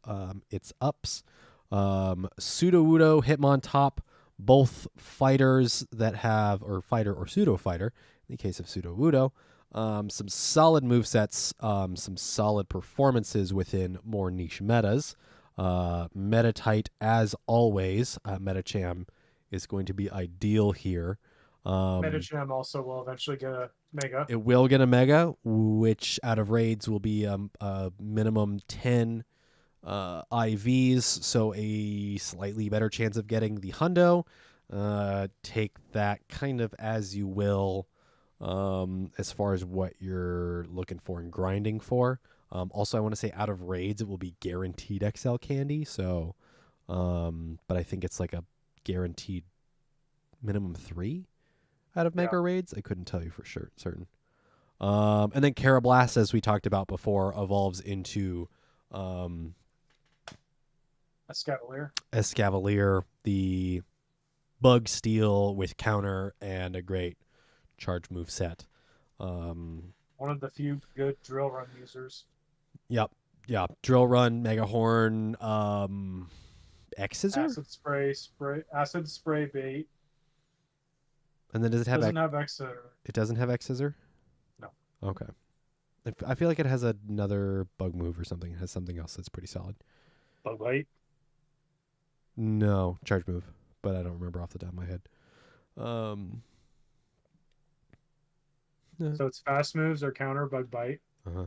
its ups. Sudowoodo, Hitmontop, both fighters that have, or fighter or pseudo fighter, in the case of Sudowoodo, some solid movesets, some solid performances within more niche metas. Meta-tight, as always, Metacham is going to be ideal here. Metacham also will eventually get a Mega. It will get a Mega, which out of raids will be a minimum 10 IVs, so a slightly better chance of getting the Hundo. Take that kind of as you will as far as what you're looking for and grinding for. Also, I want to say out of raids, it will be guaranteed XL candy, so but I think it's like a guaranteed minimum 3 out of Mega raids. I couldn't tell you for sure, certain. And then Carablast, as we talked about before, evolves into Escavalier, the bug steel with counter and a great charge move set. One of the few good drill run users. Yep. Drill run, Mega Horn, X-Scissor? Acid spray bait. And then does it have Doesn't have X-Scissor. It doesn't have X-Scissor? No. Okay. I feel like it has another bug move or something. It has something else that's pretty solid. Bug bite? No, charge move, but I don't remember off the top of my head. So it's fast moves or counter bug bite. Uh-huh.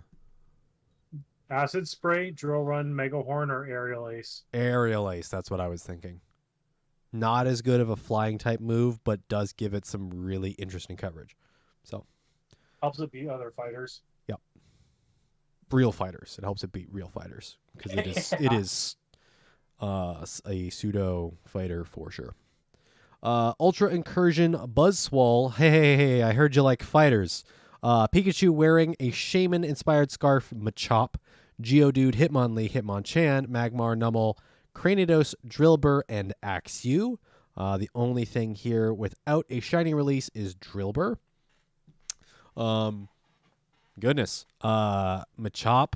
Acid spray, drill run, Mega Horn, or aerial ace. Aerial ace, that's what I was thinking. Not as good of a flying type move, but does give it some really interesting coverage. So helps it beat other fighters. Yep. Real fighters. It helps it beat real fighters because it is a pseudo fighter for sure. Ultra Incursion Buzzswole. Hey, I heard you like fighters. Pikachu wearing a Shaman-inspired scarf, Machop, Geodude, Hitmonlee, Hitmonchan, Magmar, Numel, Cranidos, Drillbur, and Axew. The only thing here without a shiny release is Drillbur. Goodness. Machop.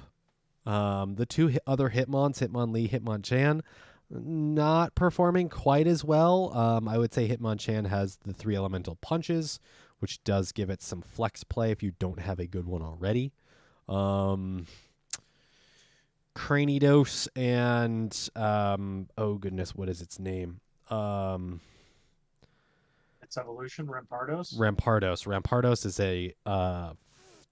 The two other Hitmonlee, Hitmonchan, not performing quite as well. I would say Hitmonchan has the 3 elemental punches, which does give it some flex play if you don't have a good one already. Cranidos and oh goodness, what is its name? Its evolution, Rampardos. Rampardos is a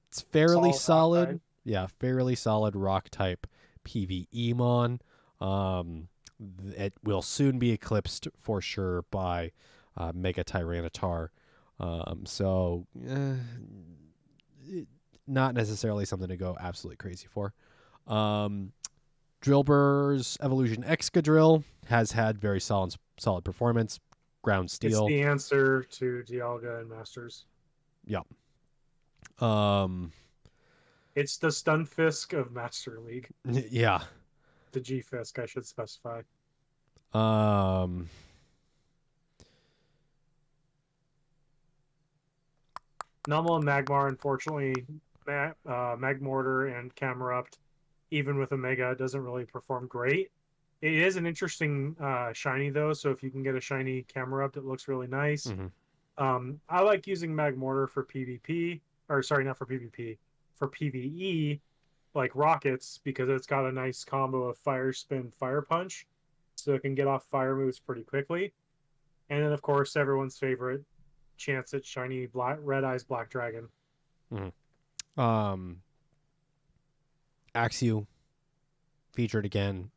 it's fairly solid. Yeah, fairly solid rock type PvE mon. It will soon be eclipsed for sure by Mega Tyranitar. Not necessarily something to go absolutely crazy for. Drillbur's Evolution Excadrill has had very solid performance. Ground Steel. It's the answer to Dialga and Masters. Yeah. It's the Stunfisk of Master League. Yeah. The G-Fisk, I should specify. Numel and Magmar, unfortunately, Magmortar and Camerupt, even with a Mega, doesn't really perform great. It is an interesting shiny, though, so if you can get a shiny Camerupt, it looks really nice. Mm-hmm. I like using Magmortar for PvP, or sorry, not for PvP, for PvE, like Rockets, because it's got a nice combo of Fire Spin, Fire Punch, so it can get off fire moves pretty quickly. And then, of course, everyone's favorite chance at shiny Red Eyes Black Dragon. Axew featured again.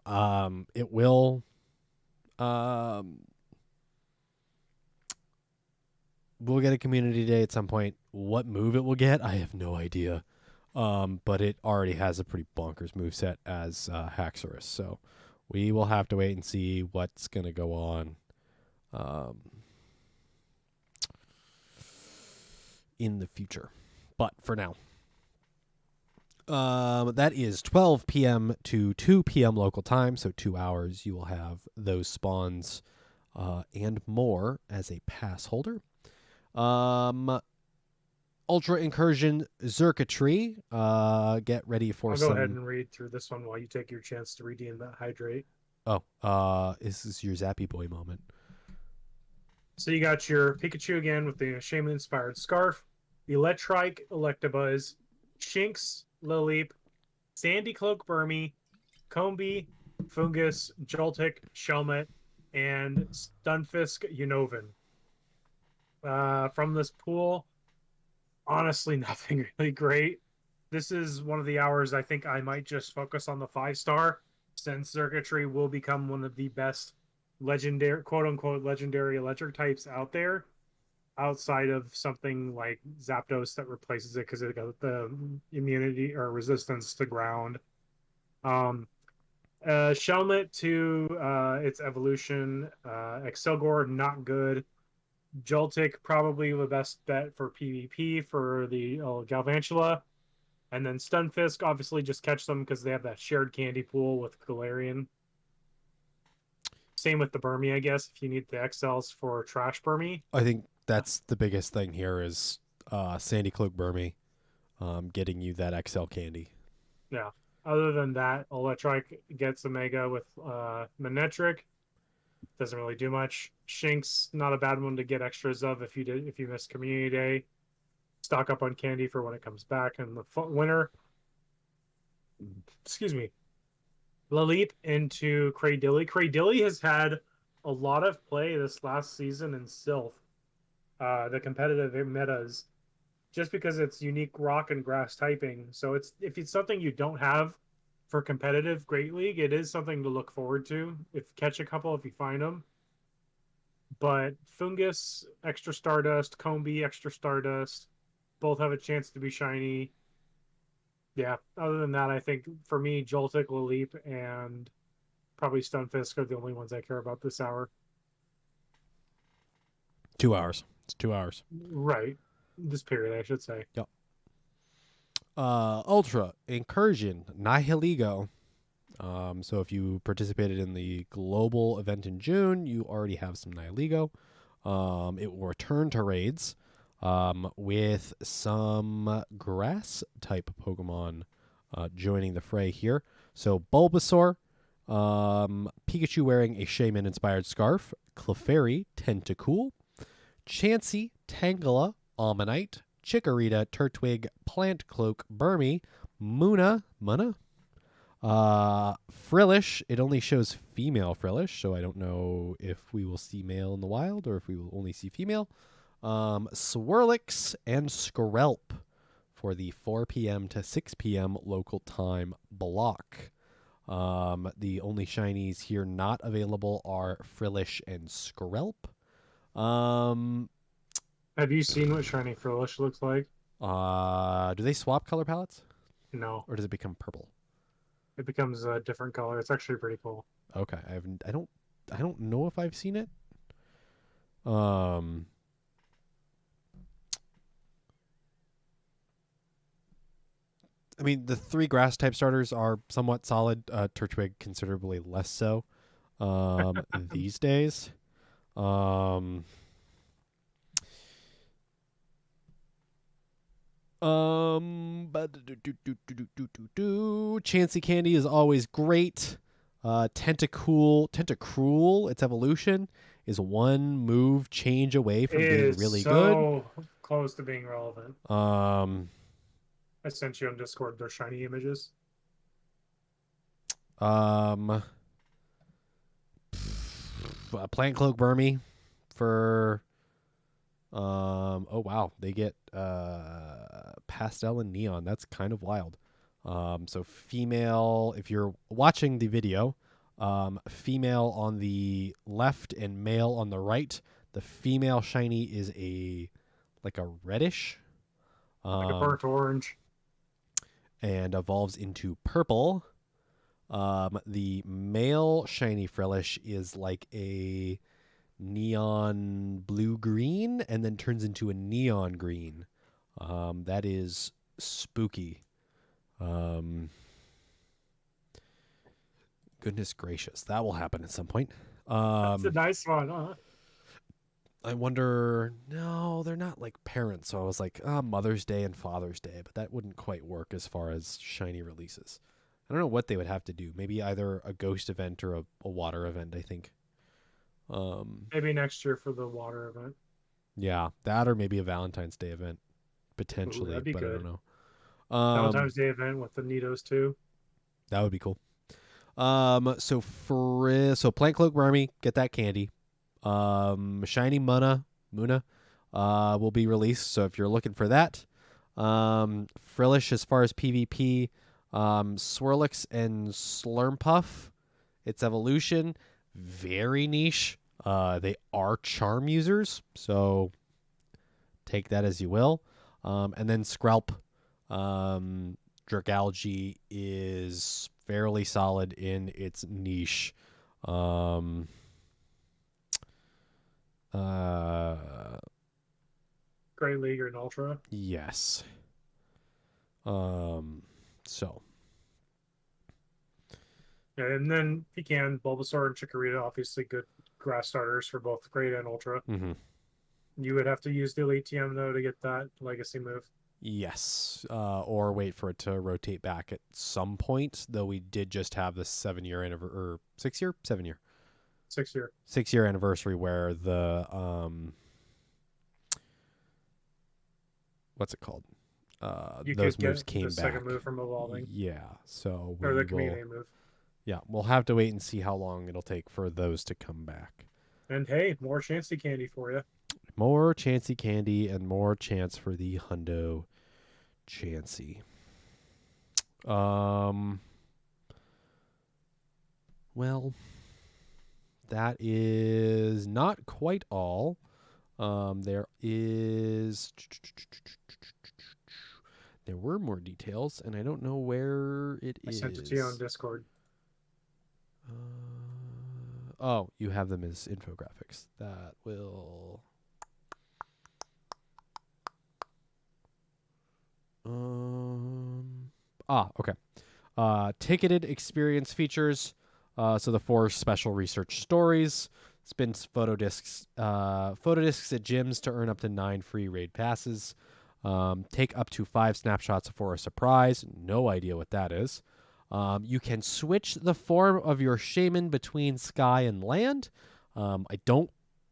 It will we'll get a community day at some point. What move it will get, I have no idea. But it already has a pretty bonkers moveset as Haxorus, so we will have to wait and see what's gonna go on in the future. But for now, that is 12 p.m. to 2 p.m. local time, so 2 hours. You will have those spawns and more as a pass holder. Ultra Incursion Zerkatry. Get ready for I'll some... go ahead and read through this one while you take your chance to redeem that Hydrate. Oh, this is your Zappy Boy moment. So you got your Pikachu again with the Shaman-inspired Scarf, Electrike, Electabuzz, Shinx, Lilip, Sandy Cloak Burmy, Combee, Fungus, Joltik, Shelmet, and Stunfisk Unova. From this pool, honestly, nothing really great. This is one of the hours I think I might just focus on the 5-star, since Circuitry will become one of the best legendary, quote-unquote, legendary electric types out there, outside of something like Zapdos that replaces it because it got the immunity or resistance to ground. Shelmet to its evolution. Excelgor, not good. Joltik, probably the best bet for PvP for the Galvantula. And then Stunfisk, obviously just catch them because they have that shared candy pool with Galarian. Same with the Burmy, I guess, if you need the XLs for Trash Burmy. I think that's the biggest thing here is Sandy Cloak Burmy getting you that XL candy. Yeah. Other than that, Electrike gets a Mega with Manectric. Doesn't really do much. Shinx, not a bad one to get extras of if you miss Community Day. Stock up on candy for when it comes back in the winter. Excuse me. Lilip into Cradilly. Cradilly has had a lot of play this last season in Sylph, the competitive metas, just because it's unique rock and grass typing. So if it's something you don't have for competitive Great League, it is something to look forward to. Catch a couple if you find them. But Fungus, extra Stardust, Combee, extra Stardust, both have a chance to be shiny. Yeah, other than that, I think for me, Joltik, Lilip, and probably Stunfisk are the only ones I care about this hour. 2 hours. It's 2 hours. Right. This period, I should say. Yep. Ultra Incursion Nihiligo. So if you participated in the global event in June, you already have some Nihiligo. It will return to raids with some grass type Pokemon joining the fray here. So Bulbasaur, Pikachu wearing a Shaman inspired scarf, Clefairy, Tentacool, Chansey, Tangela, Ammonite, Chikorita, Turtwig, Plant Cloak, Burmy, Munna, Frillish. It only shows female Frillish, so I don't know if we will see male in the wild or if we will only see female. Swirlix and Skrelp for the 4 p.m. to 6 p.m. local time block. The only shinies here not available are Frillish and Skrelp. Have you seen what shiny Frillish looks like? Do they swap color palettes? No. Or does it become purple? It becomes a different color. It's actually pretty cool. Okay, I don't know if I've seen it. I mean, the 3 grass type starters are somewhat solid. Turtwig considerably less so these days. Chansey Candy is always great. Tentacruel, its evolution is one move change away from being really so close to being relevant. good. I sent you on Discord their shiny images. Plant Cloak Burmy for oh wow, they get pastel and neon. That's kind of wild. So female, if you're watching the video, female on the left and male on the right. The female shiny is like a reddish, Like a burnt orange. and evolves into purple. The male shiny Frillish is like a neon blue-green and then turns into a neon green. That is spooky. Goodness gracious, that will happen at some point. That's a nice one, huh? I wonder. No, they're not like parents. So I was like, Mother's Day and Father's Day, but that wouldn't quite work as far as shiny releases. I don't know what they would have to do. Maybe either a ghost event or a water event, I think. Maybe next year for the water event. Yeah, that or maybe a Valentine's Day event, potentially, that'd be but I good. don't know. Valentine's Day event with the Nidos too. That would be cool. So Plant Cloak Marmy, get that candy. Shiny Muna will be released. So if you're looking for that, Frillish as far as PvP, Swirlix and Slurmpuff, its evolution, very niche. They are charm users, so take that as you will. And then Skrelp, Dragalge is fairly solid in its niche. Great League and Ultra. Yes. So. Yeah, and then if you can, Bulbasaur and Chikorita, obviously good grass starters for both Great and Ultra. Mm-hmm. You would have to use the Elite TM though to get that Legacy move. Yes, or wait for it to rotate back at some point. Though we did just have the 7-year anniversary, or 6-year, 7-year, 6-year, 6-year anniversary where the what's it called? Those moves came the back. second move from evolving. Yeah, so Or the community move. Yeah, we'll have to wait and see how long it'll take for those to come back. And hey, more Chansey candy for you. More Chansey candy and more chance for the Hundo Chansey. Well, that is not quite all. There were more details, and I don't know where it is. I sent it to you on Discord. Oh, you have them as infographics. That will... okay. Ticketed experience features. So the 4 special research stories. Spin photo discs at gyms to earn up to 9 free raid passes. Take up to 5 snapshots for a surprise. No idea what that is. You can switch the form of your shaman between sky and land. I don't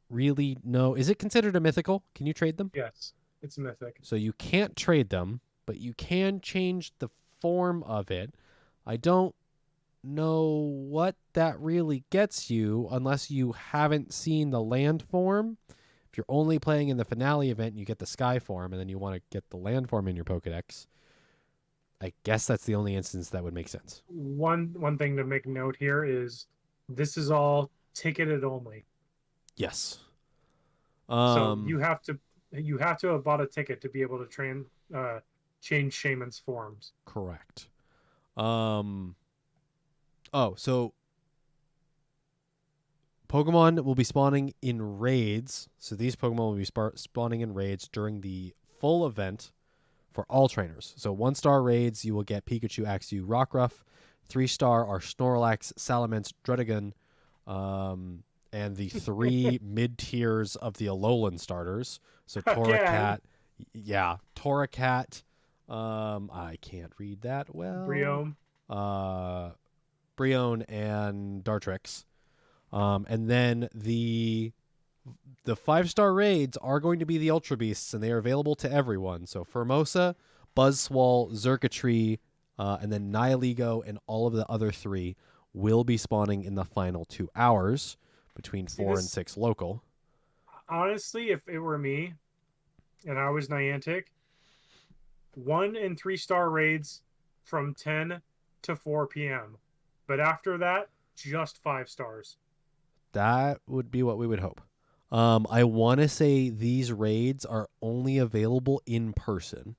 really know. Is it considered a mythical? Can you trade them? Yes, it's mythic. So you can't trade them, but you can change the form of it. I don't know what that really gets you unless you haven't seen the land form. If you're only playing in the finale event and you get the sky form and then you want to get the land form in your Pokedex, I guess that's the only instance that would make sense. One thing to make note here is this is all ticketed only. Yes. So you have to have bought a ticket to be able to change shaman's forms. Correct. So Pokemon will be spawning in raids. So these Pokemon will be spawning in raids during the full event for all trainers. So 1-star raids, you will get Pikachu, Axew, Rockruff. 3-star are Snorlax, Salamence, Druddigon, and the 3 mid-tiers of the Alolan starters. So Torracat. Yeah, Torracat. I can't read that well. Brionne and Dartrix. And then the 5-star raids are going to be the Ultra Beasts, and they are available to everyone. So Formosa, Buzzswole, Xurkitree, and then Nihilego and all of the other 3 will be spawning in the final 2 hours. between See, 4 and 6 local. Honestly, if it were me and I was Niantic, 1 and 3-star raids from 10 to 4 p.m. But after that, just 5 stars. That would be what we would hope. I want to say these raids are only available in person.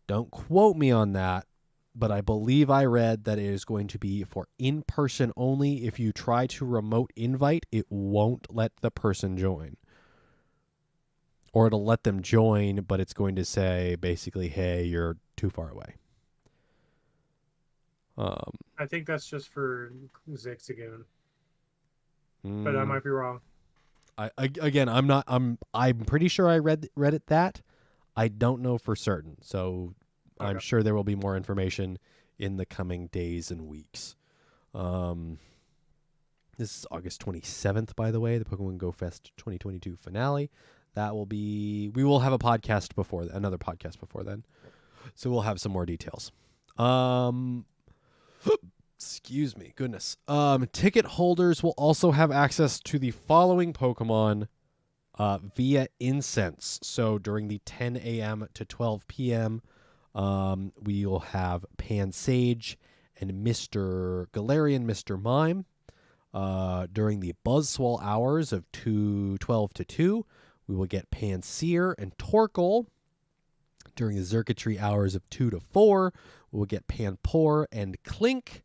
Don't quote me on that, but I believe I read that it is going to be for in person only. If you try to remote invite, it won't let the person join. Or it'll let them join, but it's going to say basically, hey, you're too far away. I think that's just for Zigzagoon, but I might be wrong. I'm pretty sure I read it that. I don't know for certain. So Okay. I'm sure there will be more information in the coming days and weeks. This is August 27th, by the way, the Pokemon Go Fest 2022 finale. We will have another podcast before then. So we'll have some more details. Excuse me, goodness. Ticket holders will also have access to the following Pokemon via incense. So during the 10 a.m. to 12 p.m., we will have Pansage and Mr. Galarian Mr. Mime. During the Buzzswole hours of 12 to 2, we will get Pansear and Torkoal. During the Circuitry hours of 2 to 4, we will get Panpour and Clink.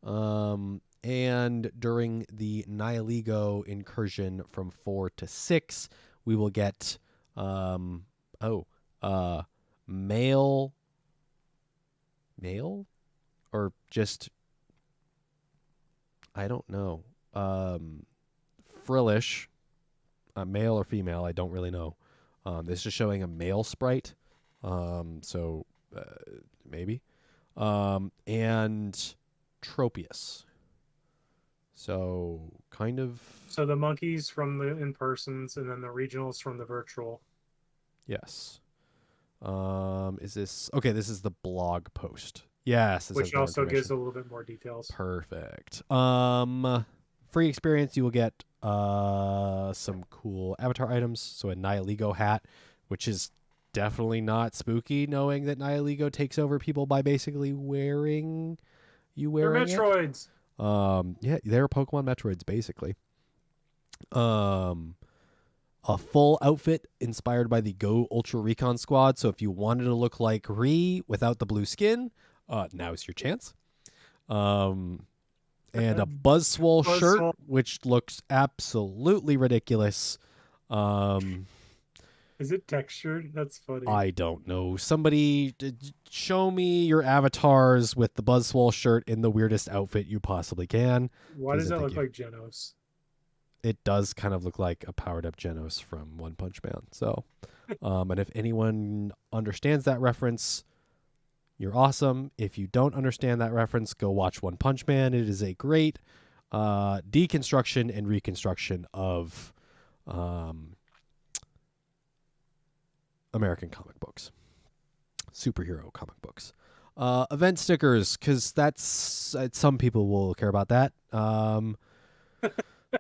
And during the Nihilego incursion from 4 to 6, we will get male or just I don't know. Frillish, male or female, I don't really know. This is showing a male sprite. So maybe. And Tropius. So kind of. So the monkeys from the in-persons and then the regionals from the virtual. Yes. Is this okay? This is the blog post. Yes, Which also gives a little bit more details. Perfect. Free experience. You will get some cool avatar items. So a Nihilego hat, which is definitely not spooky, knowing that Nihilego takes over people by basically wearing They're it. Metroids. Yeah, they're Pokemon Metroids basically. A full outfit inspired by the Go Ultra Recon Squad. So if you wanted to look like Ree without the blue skin, now's your chance. And a Buzzswole shirt, which looks absolutely ridiculous. Is it textured? That's funny. I don't know. Somebody show me your avatars with the Buzzswole shirt in the weirdest outfit you possibly can. Why does that look like Genos? It does kind of look like a powered up Genos from One Punch Man. So, and if anyone understands that reference, you're awesome. If you don't understand that reference, go watch One Punch Man. It is a great deconstruction and reconstruction of American comic books, superhero comic books. Event stickers, because some people will care about that.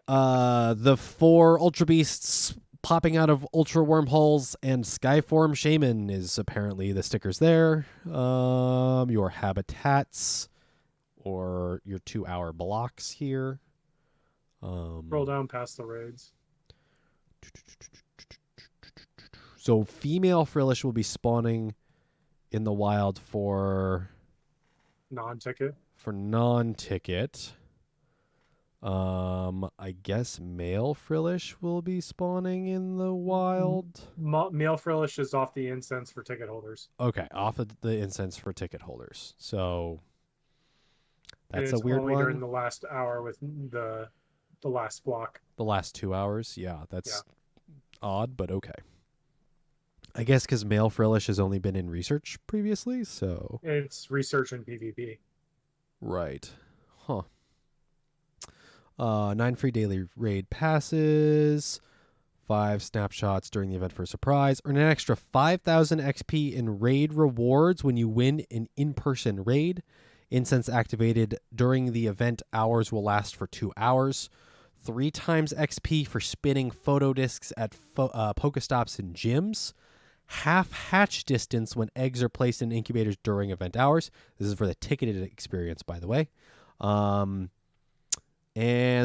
The 4 Ultra Beasts popping out of Ultra Wormholes and Skyform Shaman is apparently the stickers there. Your habitats or your 2-hour blocks here. Roll down past the raids. So female Frillish will be spawning in the wild for non-ticket. I guess male Frillish will be spawning in the wild. Male Frillish is off the incense for ticket holders. Okay, off of the incense for ticket holders. So that's a weird only one. During the last hour with the last block. The last 2 hours, yeah, that's odd, but okay. I guess because male Frillish has only been in research previously, so it's research and PvP. Right. Huh. 9 free daily raid passes, 5 snapshots during the event for a surprise, earn an extra 5,000 XP in raid rewards when you win an in-person raid. Incense activated during the event hours will last for 2 hours. 3 times XP for spinning photo discs at Pokestops and gyms. Half hatch distance when eggs are placed in incubators during event hours. This is for the ticketed experience, by the way. And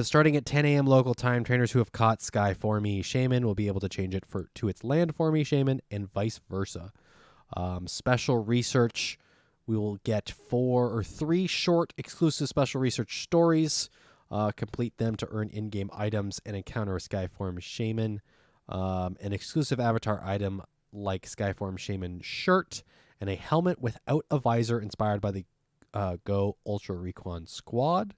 starting at 10 a.m. local time, trainers who have caught Skyformy Shaman will be able to change it to its Landformy Shaman and vice versa. Special research, we will get 4 or 3 short exclusive special research stories. Complete them to earn in-game items and encounter a Skyform Shaman. An exclusive avatar item like Skyform Shaman shirt and a helmet without a visor inspired by the Go Ultra Recon Squad.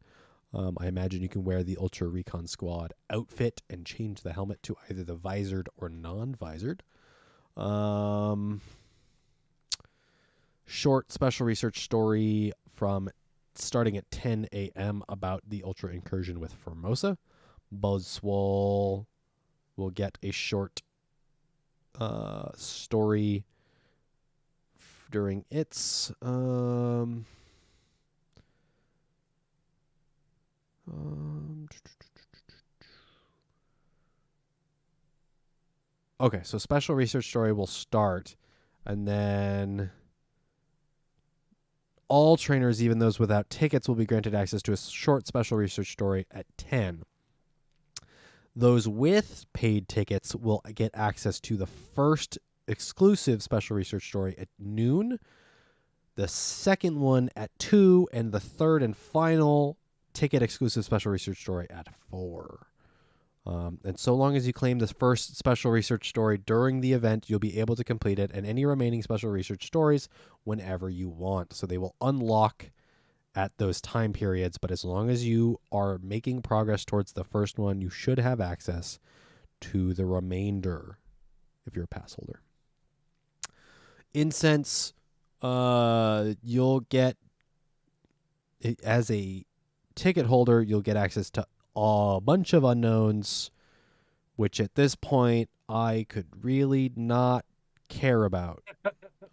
I imagine you can wear the Ultra Recon Squad outfit and change the helmet to either the visored or non-visored. Short special research story from starting at 10 a.m. about the Ultra Incursion with Formosa. Buzzwole will get a short story during its okay, so special research story will start, and then all trainers, even those without tickets, will be granted access to a short special research story at 10. Those with paid tickets will get access to the first exclusive special research story at noon, the second one at 2, and the third and final ticket exclusive special research story at 4. And so long as you claim the first special research story during the event, you'll be able to complete it and any remaining special research stories whenever you want. So they will unlock at those time periods, but as long as you are making progress towards the first one, you should have access to the remainder if you're a pass holder. Incense, you'll get, as a ticket holder, you'll get access to a bunch of unknowns, which at this point I could really not care about.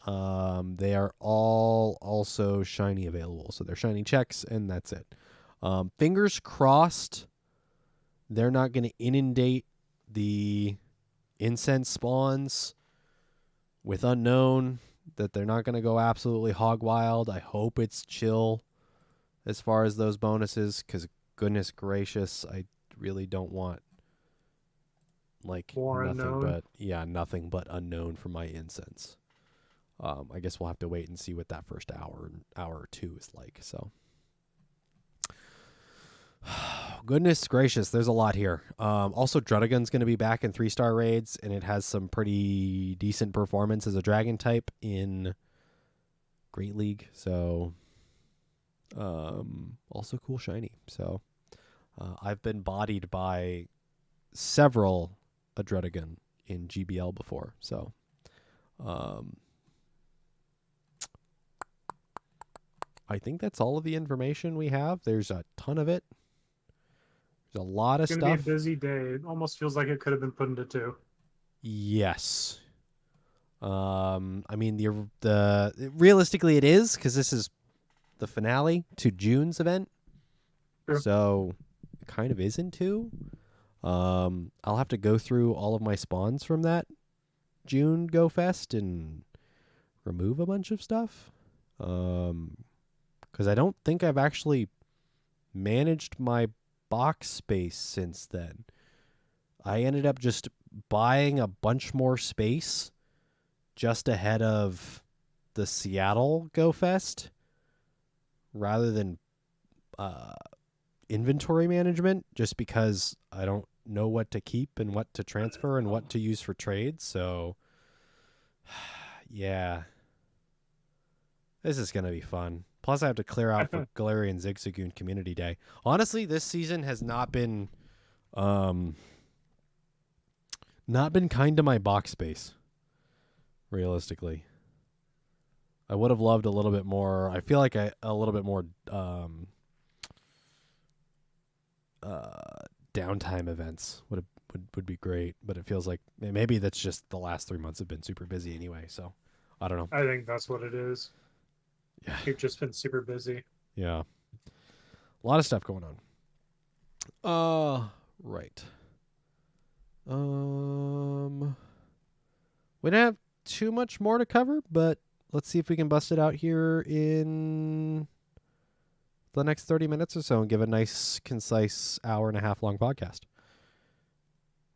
They are all also shiny available. So they're shiny checks, and that's it. Fingers crossed they're not going to inundate the incense spawns with unknown, that they're not going to go absolutely hog wild. I hope it's chill as far as those bonuses, because goodness gracious, I really don't want More unknown. nothing but unknown for my incense. I guess we'll have to wait and see what that first hour or two is like. So, goodness gracious, there's a lot here. Also, Drudagon's going to be back in 3-star raids, and it has some pretty decent performance as a dragon type in Great League. So, also cool shiny. So, I've been bodied by several Drudagon in GBL before. So, I think that's all of the information we have. There's a ton of it. There's a lot of It's going to stuff. be a busy day. It almost feels like it could have been put into 2. Yes. I mean, the realistically it is, because this is the finale to June's event. True. So it kind of is in 2. I'll have to go through all of my spawns from that June Go Fest and remove a bunch of stuff. Because I don't think I've actually managed my box space since then. I ended up just buying a bunch more space just ahead of the Seattle Go Fest rather than inventory management, just because I don't know what to keep and what to transfer and what to use for trades. So, yeah. This is going to be fun. Plus, I have to clear out for Galarian Zigzagoon Community Day. Honestly, this season has not been kind to my box space, realistically. I would have loved a little bit more. I feel like a little bit more downtime events would be great, but it feels like maybe that's just the last 3 months have been super busy anyway, so I don't know. I think that's what it is. Yeah. You've just been super busy. Yeah. A lot of stuff going on. Right. We don't have too much more to cover, but let's see if we can bust it out here in the next 30 minutes or so and give a nice, concise hour and a half long podcast.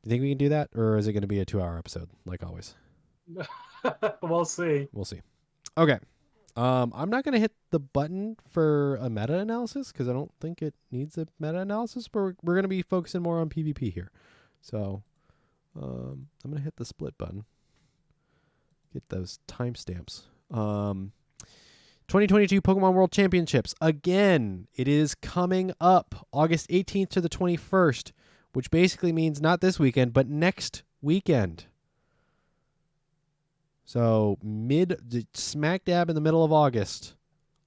Do you think we can do that, or is it going to be a 2-hour episode, like always? We'll see. We'll see. Okay. I'm not going to hit the button for a meta-analysis because I don't think it needs a meta-analysis, but we're going to be focusing more on PvP here. So I'm going to hit the split button. Get those timestamps. 2022 Pokemon World Championships. Again, it is coming up August 18th to the 21st, which basically means not this weekend, but next weekend. So smack dab in the middle of August,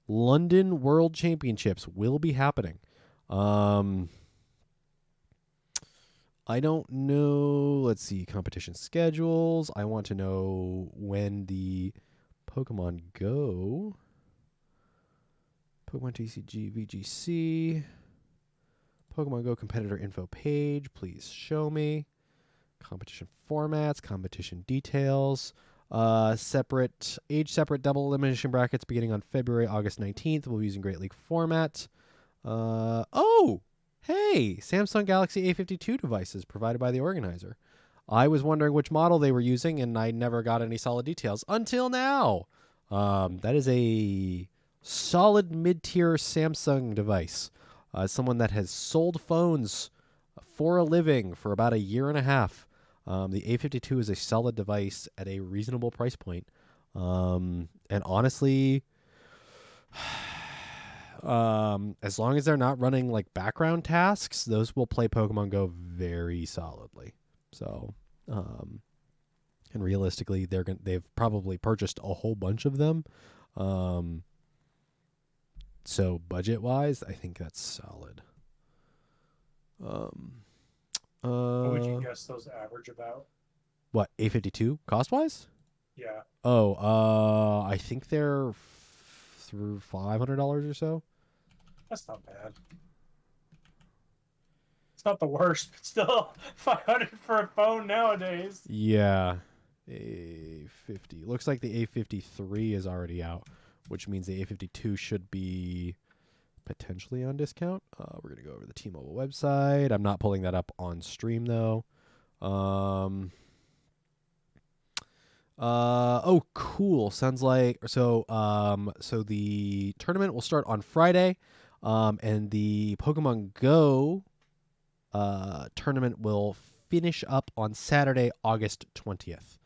London World Championships will be happening. I don't know. Let's see. Competition schedules. I want to know when the Pokemon Go, Pokemon TCG, VGC, Pokemon Go competitor info page. Please show me. Competition formats, competition details. Separate double elimination brackets beginning on August 19th. We'll be using Great League format. Hey, Samsung Galaxy A52 devices provided by the organizer. I was wondering which model they were using, and I never got any solid details until now. That is a solid mid-tier Samsung device. Someone that has sold phones for a living for about a year and a half. The A52 is a solid device at a reasonable price point. And honestly, as long as they're not running like background tasks, those will play Pokemon Go very solidly. So, and realistically, they've probably purchased a whole bunch of them. So budget-wise, I think that's solid. What would you guess those average about? What, A52 cost-wise? Yeah. I think they're through $500 or so. That's not bad. It's not the worst, but still $500 for a phone nowadays. Yeah. A50. Looks like the A53 is already out, which means the A52 should be potentially on discount. We're going to go over the T-Mobile website. I'm not pulling that up on stream, though. Oh, cool. Sounds like so the tournament will start on Friday, and the Pokemon Go tournament will finish up on Saturday, August 20th.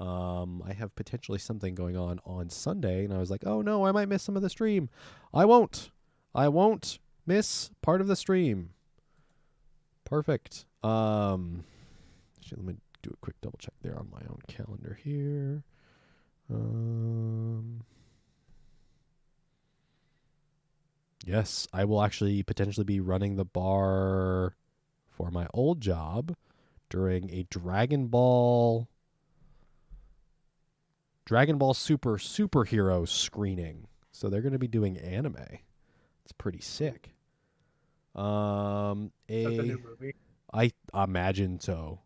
I have potentially something going on Sunday, and I was like, oh no, I might miss some of the stream. I won't miss part of the stream. Perfect. Actually, let me do a quick double check there on my own calendar here. Yes, I will actually potentially be running the bar for my old job during a Dragon Ball superhero screening. So they're going to be doing anime. It's pretty sick. Is that the new movie? I imagine so.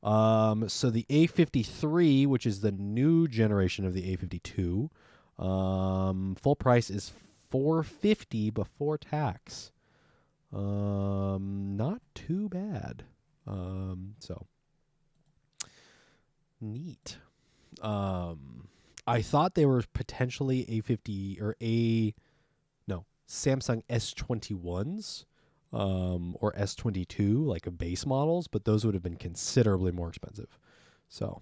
So the A53, which is the new generation of the A52, full price is $450 before tax. Not too bad. So neat. I thought they were potentially A50 or Samsung S21s. Or S22, like a base models, but those would have been considerably more expensive. So,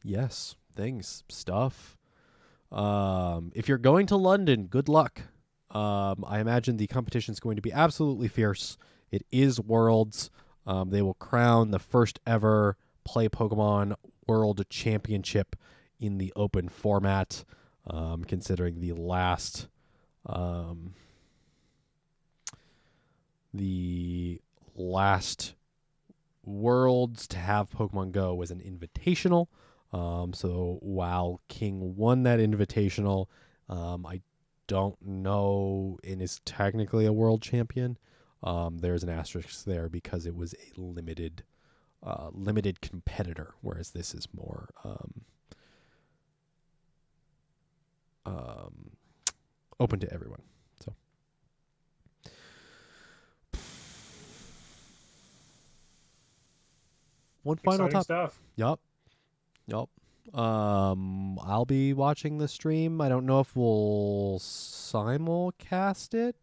yes, stuff. If you're going to London, good luck. I imagine the competition is going to be absolutely fierce. It is Worlds. They will crown the first ever Play Pokemon World Championship in the open format, considering the last Worlds to have Pokemon Go was an invitational. So while King won that invitational, I don't know and is technically a world champion. There's an asterisk there because it was a limited competitor, whereas this is more open to everyone. So one final Exciting top. stuff. Yup. I'll be watching the stream. I don't know if we'll simulcast it.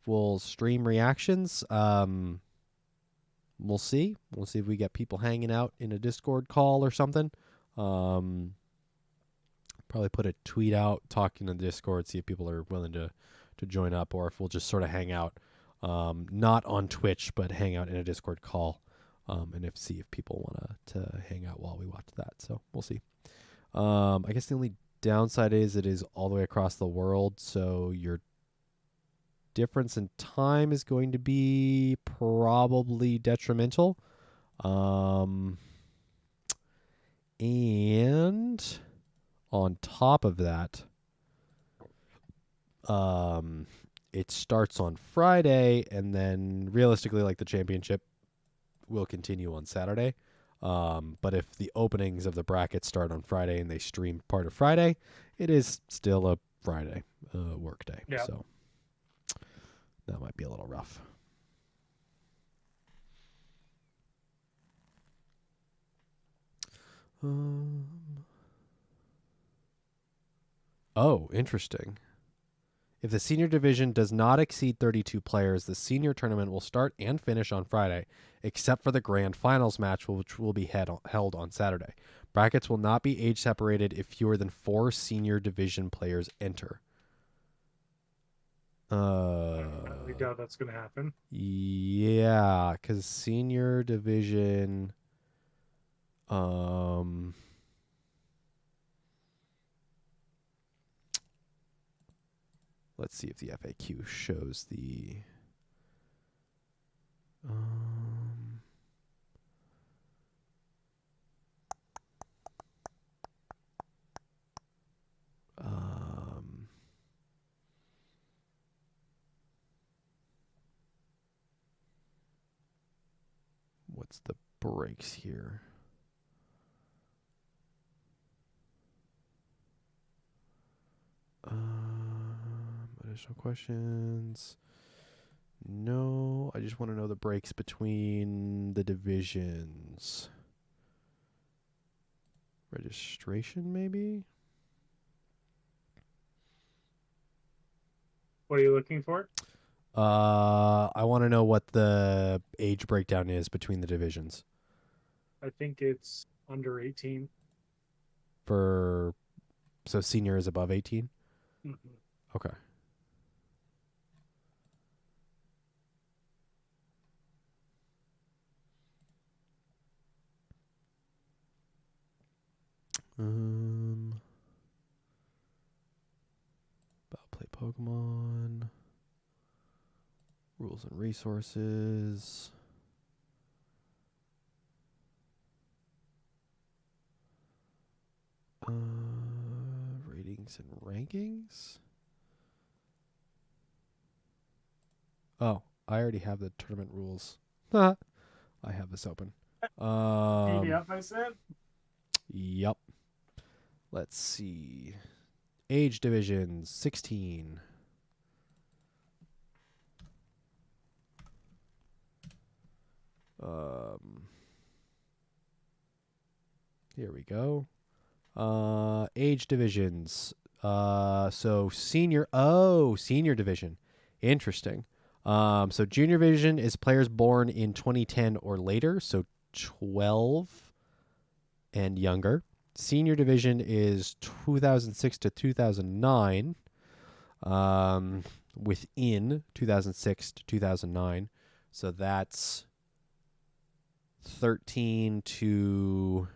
If we'll stream reactions. We'll see. We'll see if we get people hanging out in a Discord call or something. Probably put a tweet out talking in the Discord, see if people are willing to join up, or if we'll just sort of hang out, not on Twitch, but hang out in a Discord call. And see if people want to hang out while we watch that. So we'll see. I guess the only downside is it is all the way across the world, so your difference in time is going to be probably detrimental. And on top of that, it starts on Friday, and then realistically, like the championship will continue on Saturday. But if the openings of the brackets start on Friday and they stream part of Friday, it is still a Friday work day. Yeah. So that might be a little rough. Oh, interesting. If the senior division does not exceed 32 players, the senior tournament will start and finish on Friday, except for the grand finals match, which will be held on Saturday. Brackets will not be age separated if fewer than 4 senior division players enter. I highly doubt that's going to happen. Yeah, because senior division, let's see if the FAQ shows the what's the breaks here? Additional questions? No, I just want to know the breaks between the divisions. Registration, maybe? What are you looking for? I want to know what the age breakdown is between the divisions. I think it's under 18. So senior is above 18? Mm-hmm. Okay. About play Pokemon. Rules and resources. Ratings and rankings. Oh, I already have the tournament rules. I have this open. PDF, I said? Yep. Let's see. Age divisions, 16. Here we go. Age divisions. So senior division. Interesting. So junior division is players born in 2010 or later, so 12 and younger. Senior division is 2006 to 2009. Within 2006 to 2009. So that's 13 to...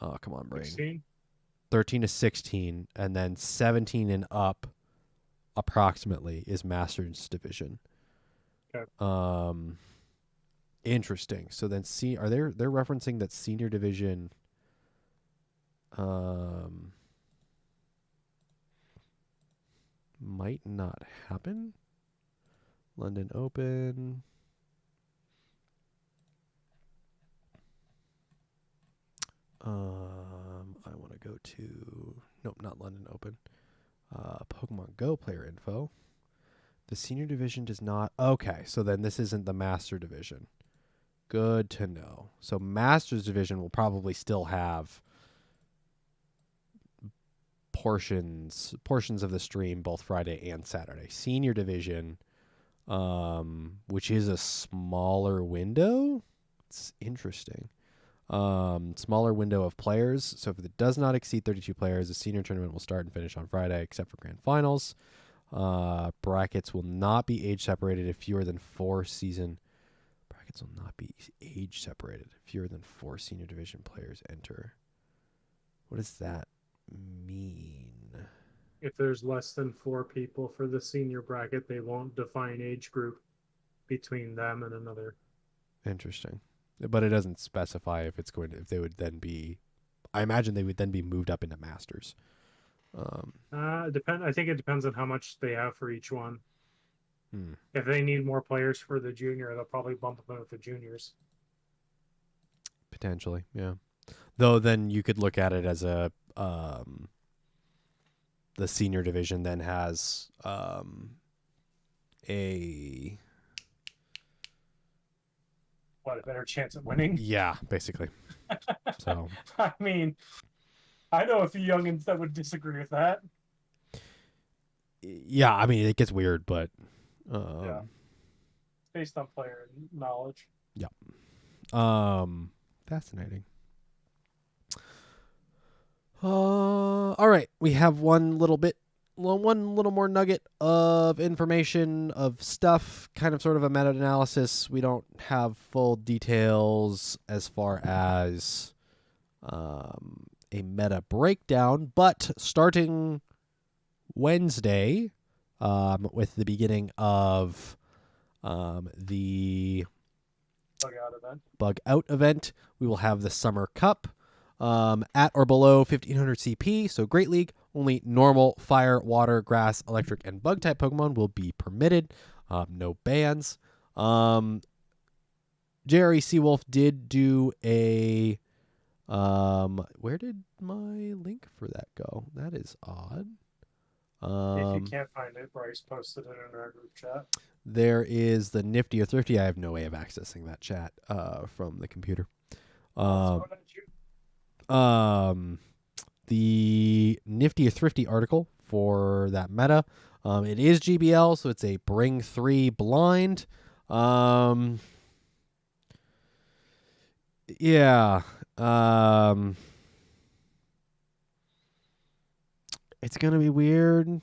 Oh, come on, brain. 16? 13 to 16, and then 17 and up, approximately, is Masters Division. Okay. Interesting. So then, they're referencing that Senior Division, might not happen. London Open. I want to go to... Nope, not London Open. Pokemon Go player info. The senior division does not... Okay, so then this isn't the master division. Good to know. So Masters division will probably still have portions of the stream both Friday and Saturday. Senior division, which is a smaller window. It's interesting. Smaller window of players. So if it does not exceed 32 players, the senior tournament will start and finish on Friday, except for grand finals. Brackets will not be age separated if fewer than 4 season. Brackets will not be age separated if fewer than 4 senior division players enter. What does that mean? If there's less than 4 people for the senior bracket, they won't define age group between them and another. Interesting. But it doesn't specify if it's going to, if they would then be, I imagine they would then be moved up into masters. I think it depends on how much they have for each one. If they need more players for the junior, they'll probably bump them with the juniors. Potentially, yeah. Though then you could look at it as a, the senior division then has a better chance of winning? Yeah, basically. So I mean, I know a few youngins that would disagree with that. Yeah, I mean, it gets weird, but yeah, based on player knowledge. Yeah. Fascinating. All right, we have one little more nugget of information of stuff, kind of sort of a meta-analysis. We don't have full details as far as a meta breakdown, but starting Wednesday, with the beginning of the Bug Out event, we will have the Summer Cup at or below 1500 CP. So Great League, only normal fire, water, grass, electric, and bug type Pokemon will be permitted. No bans. Jerry Seawolf did do a... where did my link for that go? That is odd. If you can't find it, Bryce posted it in our group chat. There is the Nifty or Thrifty. I have no way of accessing that chat from the computer. The Nifty or Thrifty article for that meta. It is GBL, so it's a Bring 3 blind. Yeah. It's going to be weird.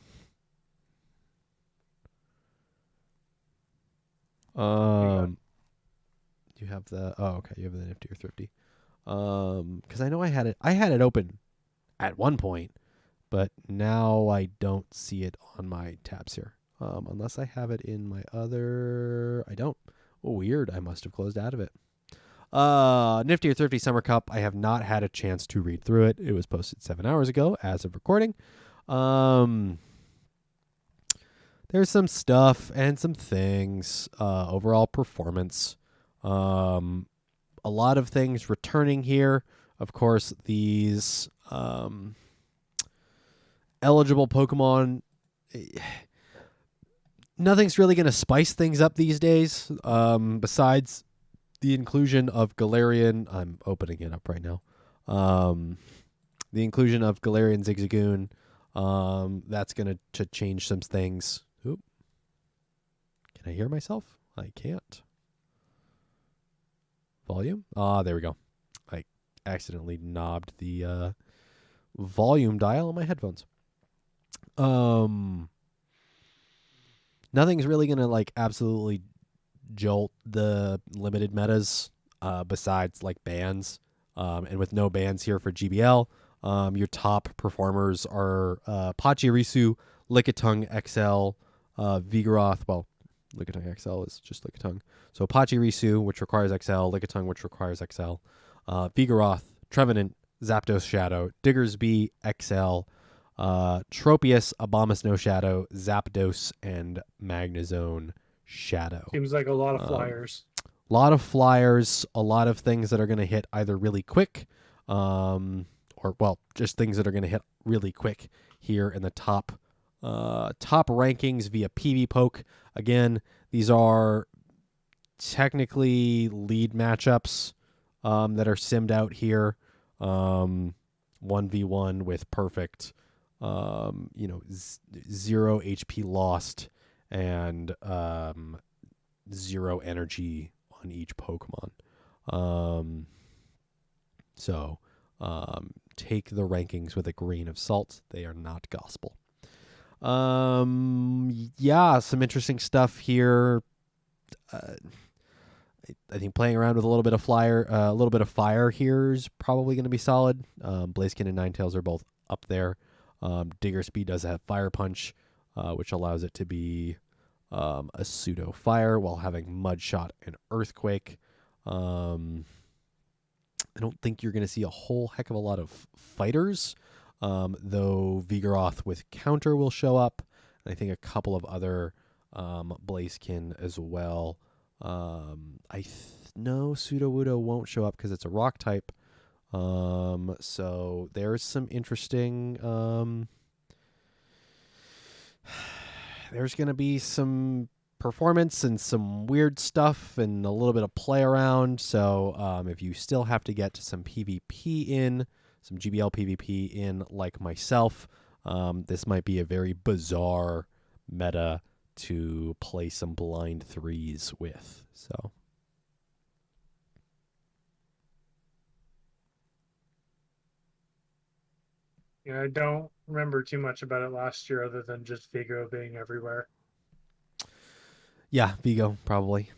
You have the... Oh, okay. You have the Nifty or Thrifty. Because I know I had it open at one point, but now I don't see it on my tabs here. Unless I have it in my other... I don't. Oh, weird. I must have closed out of it. Nifty or Thrifty Summer Cup. I have not had a chance to read through it. It was posted 7 hours ago as of recording. There's some stuff and some things. Overall performance. A lot of things returning here. Of course, these eligible Pokemon. Nothing's really going to spice things up these days, besides the inclusion of Galarian. I'm opening it up right now. The inclusion of Galarian Zigzagoon. That's going to change some things. Oop. Can I hear myself? I can't. Volume? There we go. I accidentally knobbed the volume dial on my headphones. Nothing's really going to absolutely jolt the limited metas besides bans. And with no bans here for GBL, your top performers are Pachirisu, Lickitung XL, Vigoroth. Well, Lickitung XL is just Lickitung. So Pachirisu, which requires XL, Lickitung, which requires XL, Vigoroth, Trevenant, Zapdos Shadow, Diggersby XL, Tropius, Obama Snow Shadow, Zapdos, and Magnezone Shadow. Seems like a lot of Um, flyers. A lot of flyers, a lot of things that are going to hit either really quick, or well, just things that are going to hit really quick here in the top rankings via PV Poke. Again, these are technically lead matchups that are simmed out here. 1v1 with perfect, 0 HP lost and 0 energy on each Pokemon. So take the rankings with a grain of salt. They are not gospel. Yeah, some interesting stuff here. I think playing around with a little bit of fire here is probably going to be solid. Blaziken and Ninetales are both up there. Digger Speed does have Fire Punch, which allows it to be a pseudo fire while having Mud Shot and Earthquake. I don't think you're going to see a whole heck of a lot of fighters, though Vigoroth with counter will show up. And I think a couple of other Blaziken as well. No, Sudowoodo won't show up because it's a rock type. So there's some interesting. There's going to be some performance and some weird stuff and a little bit of play around. So if you still have to get some PvP in, some GBL PvP in like myself, this might be a very bizarre meta to play some blind threes with. So Yeah, I don't remember too much about it last year other than just Vigo being everywhere. yeah, Vigo probably.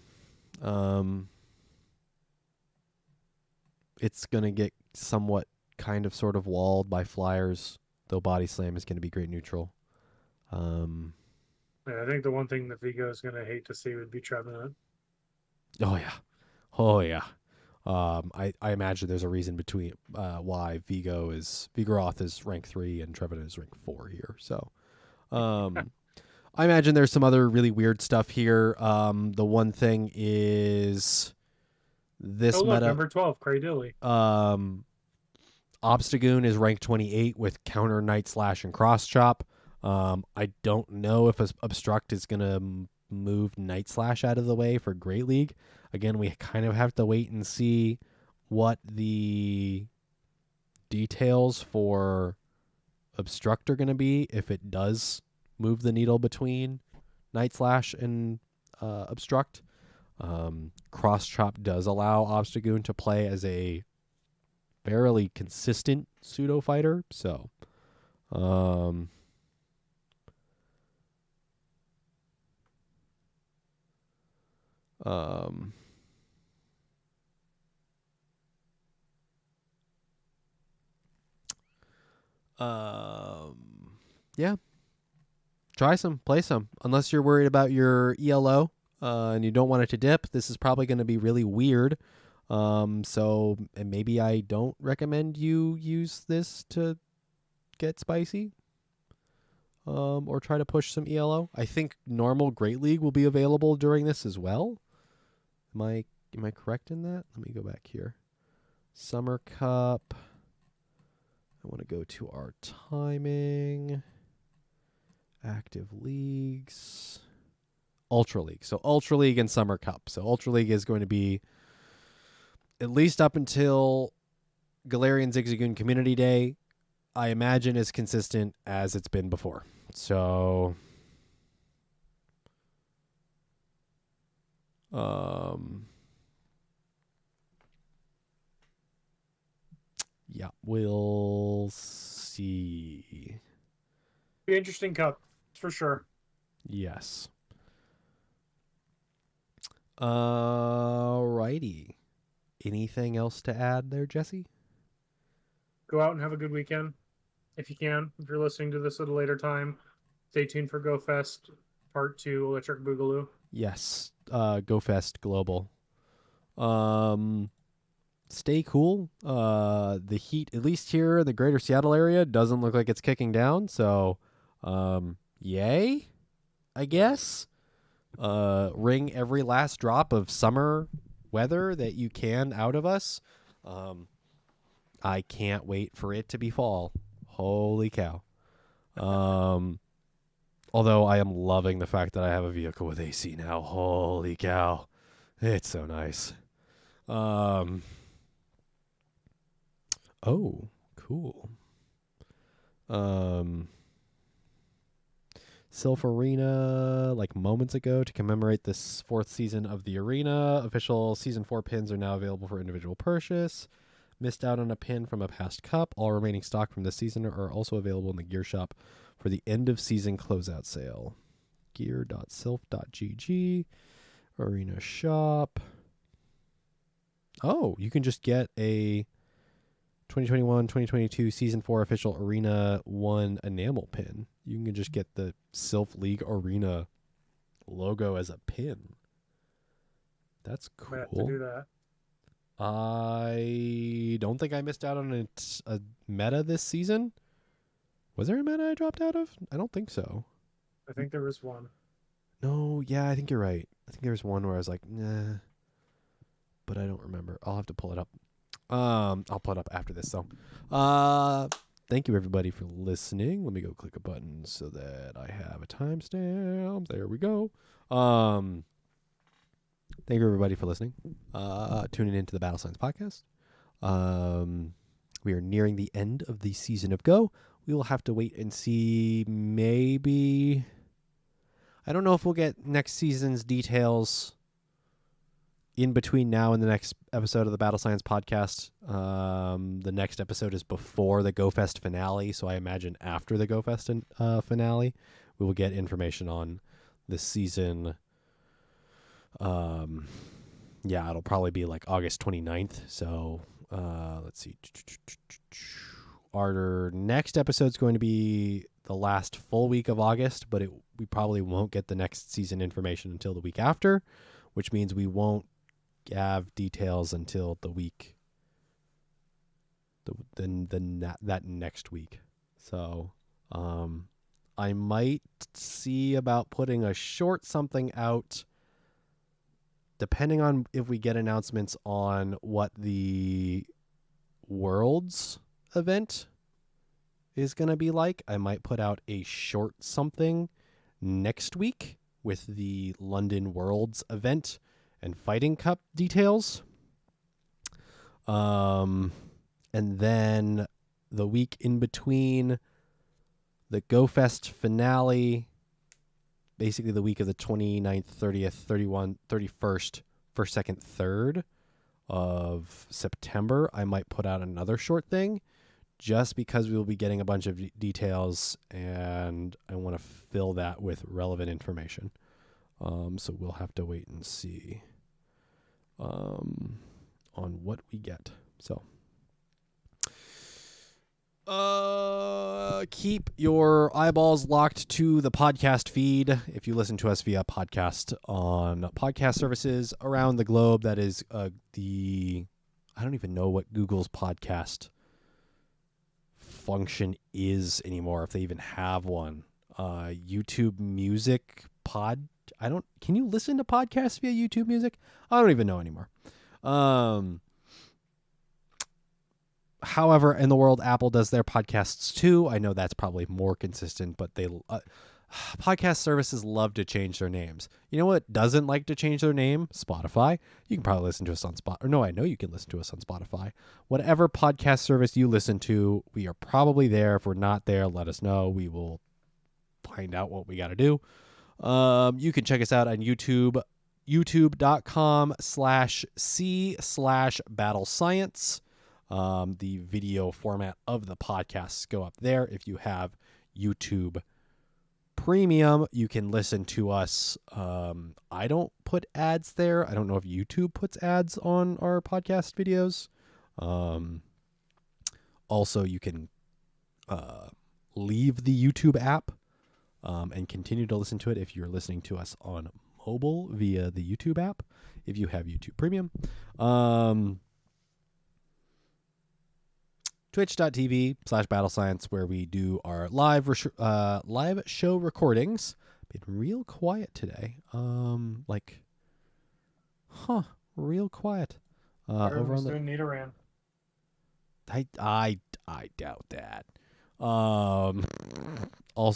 It's going to get somewhat kind of sort of walled by flyers, though Body Slam is going to be great neutral. Yeah, I think the one thing that Vigo is going to hate to see would be Trevenant. Oh yeah. I imagine there's a reason between why Vigoroth is rank 3 and Trevenant is rank 4 here. So I imagine there's some other really weird stuff here. The one thing is this look, meta. number 12, Cradilly. Obstagoon is ranked 28 with counter, Night Slash, and Cross Chop. I don't know if Obstruct is going to move Night Slash out of the way for Great League. Again, we kind of have to wait and see what the details for Obstruct are going to be if it does move the needle between Night Slash and Obstruct. Cross Chop does allow Obstagoon to play as a fairly consistent pseudo fighter, so yeah, try some, play some. Unless you're worried about your ELO and you don't want it to dip, this is probably going to be really weird. So maybe I don't recommend you use this to get spicy. Or try to push some ELO. I think normal Great League will be available during this as well. Am I correct in that? Let me go back here. Summer Cup. I want to go to our timing. Active leagues. Ultra League. So Ultra League and Summer Cup. So Ultra League is going to be at least up until Galarian Zigzagoon Community Day. I imagine as consistent as it's been before. So yeah, we'll see. Be interesting cup, for sure. Yes. Alrighty. Anything else to add there, Jesse? Go out and have a good weekend if you can. If you're listening to this at a later time, stay tuned for Go Fest Part 2 Electric Boogaloo. Yes. Go Fest Global. stay cool. The heat, at least here in the greater Seattle area, doesn't look like it's kicking down. So, yay, I guess. Wring every last drop of summer weather that you can out of us. I can't wait for it to be fall. Holy cow. Although I am loving the fact that I have a vehicle with AC now. Holy cow. It's so nice. Oh, cool. Sylph Arena, like moments ago, to commemorate this 4th season of the arena. Official Season 4 pins are now available for individual purchase. Missed out on a pin from a past cup. All remaining stock from this season are also available in the gear shop for the end of season closeout sale. Gear.sylph.gg. Arena shop. Oh, you can just get a 2021-2022 Season 4 official Arena 1 enamel pin. You can just get the Sylph League Arena logo as a pin. That's cool. I have to do that. I don't think I missed out on a meta this season. Was there a meta I dropped out of? I don't think so. I think there was one. No, yeah, I think you're right. I think there was one where I was like, nah. But I don't remember. I'll have to pull it up. I'll pull it up after this, though. Thank you, everybody, for listening. Let me go click a button so that I have a timestamp. There we go. Thank you, everybody, for listening. Tuning into the Battle Science Podcast. We are nearing the end of the season of Go. We will have to wait and see. Maybe, I don't know if we'll get next season's details in between now and the next episode of the Battle Science Podcast. The next episode is before the GoFest finale, so I imagine after the GoFest finale, we will get information on this season. Yeah, it'll probably be like August 29th. So let's see. Our next episode is going to be the last full week of August, but we probably won't get the next season information until the week after, which means we won't have details until the week, that next week. So I might see about putting a short something out, depending on if we get announcements on what the Worlds event is going to be like. I might put out a short something next week with the London Worlds event and Fighting Cup details. And then the week in between the GoFest finale, basically the week of the 29th, 30th, 31, 31st, 1st, 2nd, 3rd of September, I might put out another short thing just because we will be getting a bunch of details and I want to fill that with relevant information. So we'll have to wait and see on what we get. So keep your eyeballs locked to the podcast feed. If you listen to us via podcast on podcast services around the globe, that is I don't even know what Google's podcast function is anymore, if they even have one. YouTube Music can you listen to podcasts via YouTube Music? I don't even know anymore. However, in the world, Apple does their podcasts too. I know that's probably more consistent, but they podcast services love to change their names. You know what doesn't like to change their name? Spotify. You can probably listen to us on Spotify. Or no, I know you can listen to us on Spotify. Whatever podcast service you listen to, we are probably there. If we're not there, let us know. We will find out what we got to do. You can check us out on YouTube, youtube.com/c/battlescience. The video format of the podcasts go up there. If you have YouTube Premium, you can listen to us. I don't put ads there. I don't know if YouTube puts ads on our podcast videos. Also, you can leave the YouTube app and continue to listen to it if you're listening to us on mobile via the YouTube app, if you have YouTube Premium. twitch.tv/battlescience, where we do our live show recordings. Been real quiet today. Real quiet. Over Everyone's on the doing Nidoran. I doubt that. Also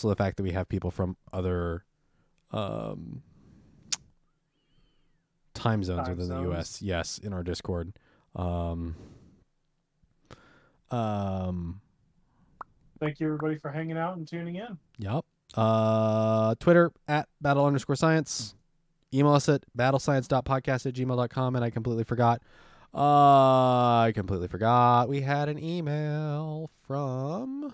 the fact that we have people from other time zones within the US, yes, in our Discord. Thank you everybody for hanging out and tuning in. Yep. Twitter @battle_science. Email us at battlescience.podcast@gmail.com. And I completely forgot. We had an email from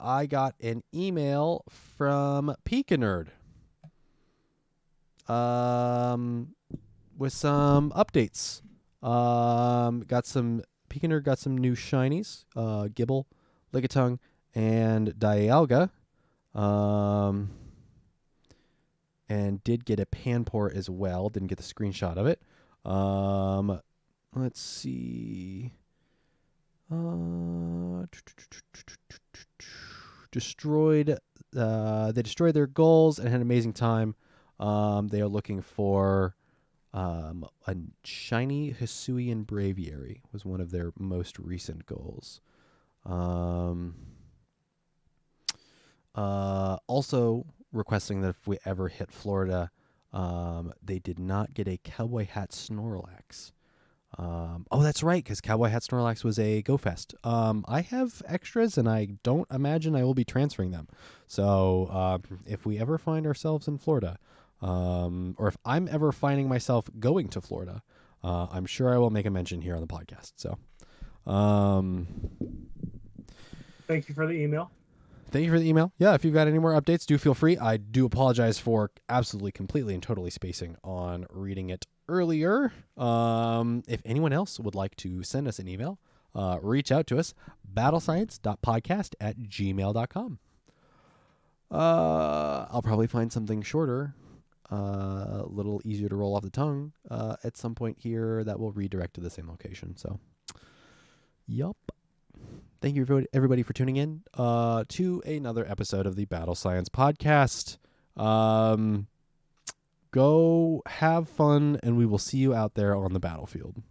I got an email from Pika Nerd with some updates. Pika Nerd got some new shinies, Gibble, Lickitung, and Dialga. And did get a Panpour as well. Didn't get the screenshot of it. Let's see. They destroyed their goals and had an amazing time. They are looking for a shiny Hisuian Braviary was one of their most recent goals. Also requesting that if we ever hit Florida, they did not get a Cowboy Hat Snorlax. Oh, that's right, because Cowboy Hat Snorlax was a Go Fest. I have extras, and I don't imagine I will be transferring them. So if we ever find ourselves in Florida, or if I'm ever finding myself going to Florida, I'm sure I will make a mention here on the podcast. So Thank you for the email. Thank you for the email. Yeah, if you've got any more updates, do feel free. I do apologize for absolutely, completely, and totally spacing on reading it earlier. If anyone else would like to send us an email, reach out to us, battlescience.podcast@gmail.com. I'll probably find something shorter, a little easier to roll off the tongue at some point here that will redirect to the same location. So, yup. Thank you, everybody, for tuning in to another episode of the Battle Science Podcast. Go have fun, and we will see you out there on the battlefield.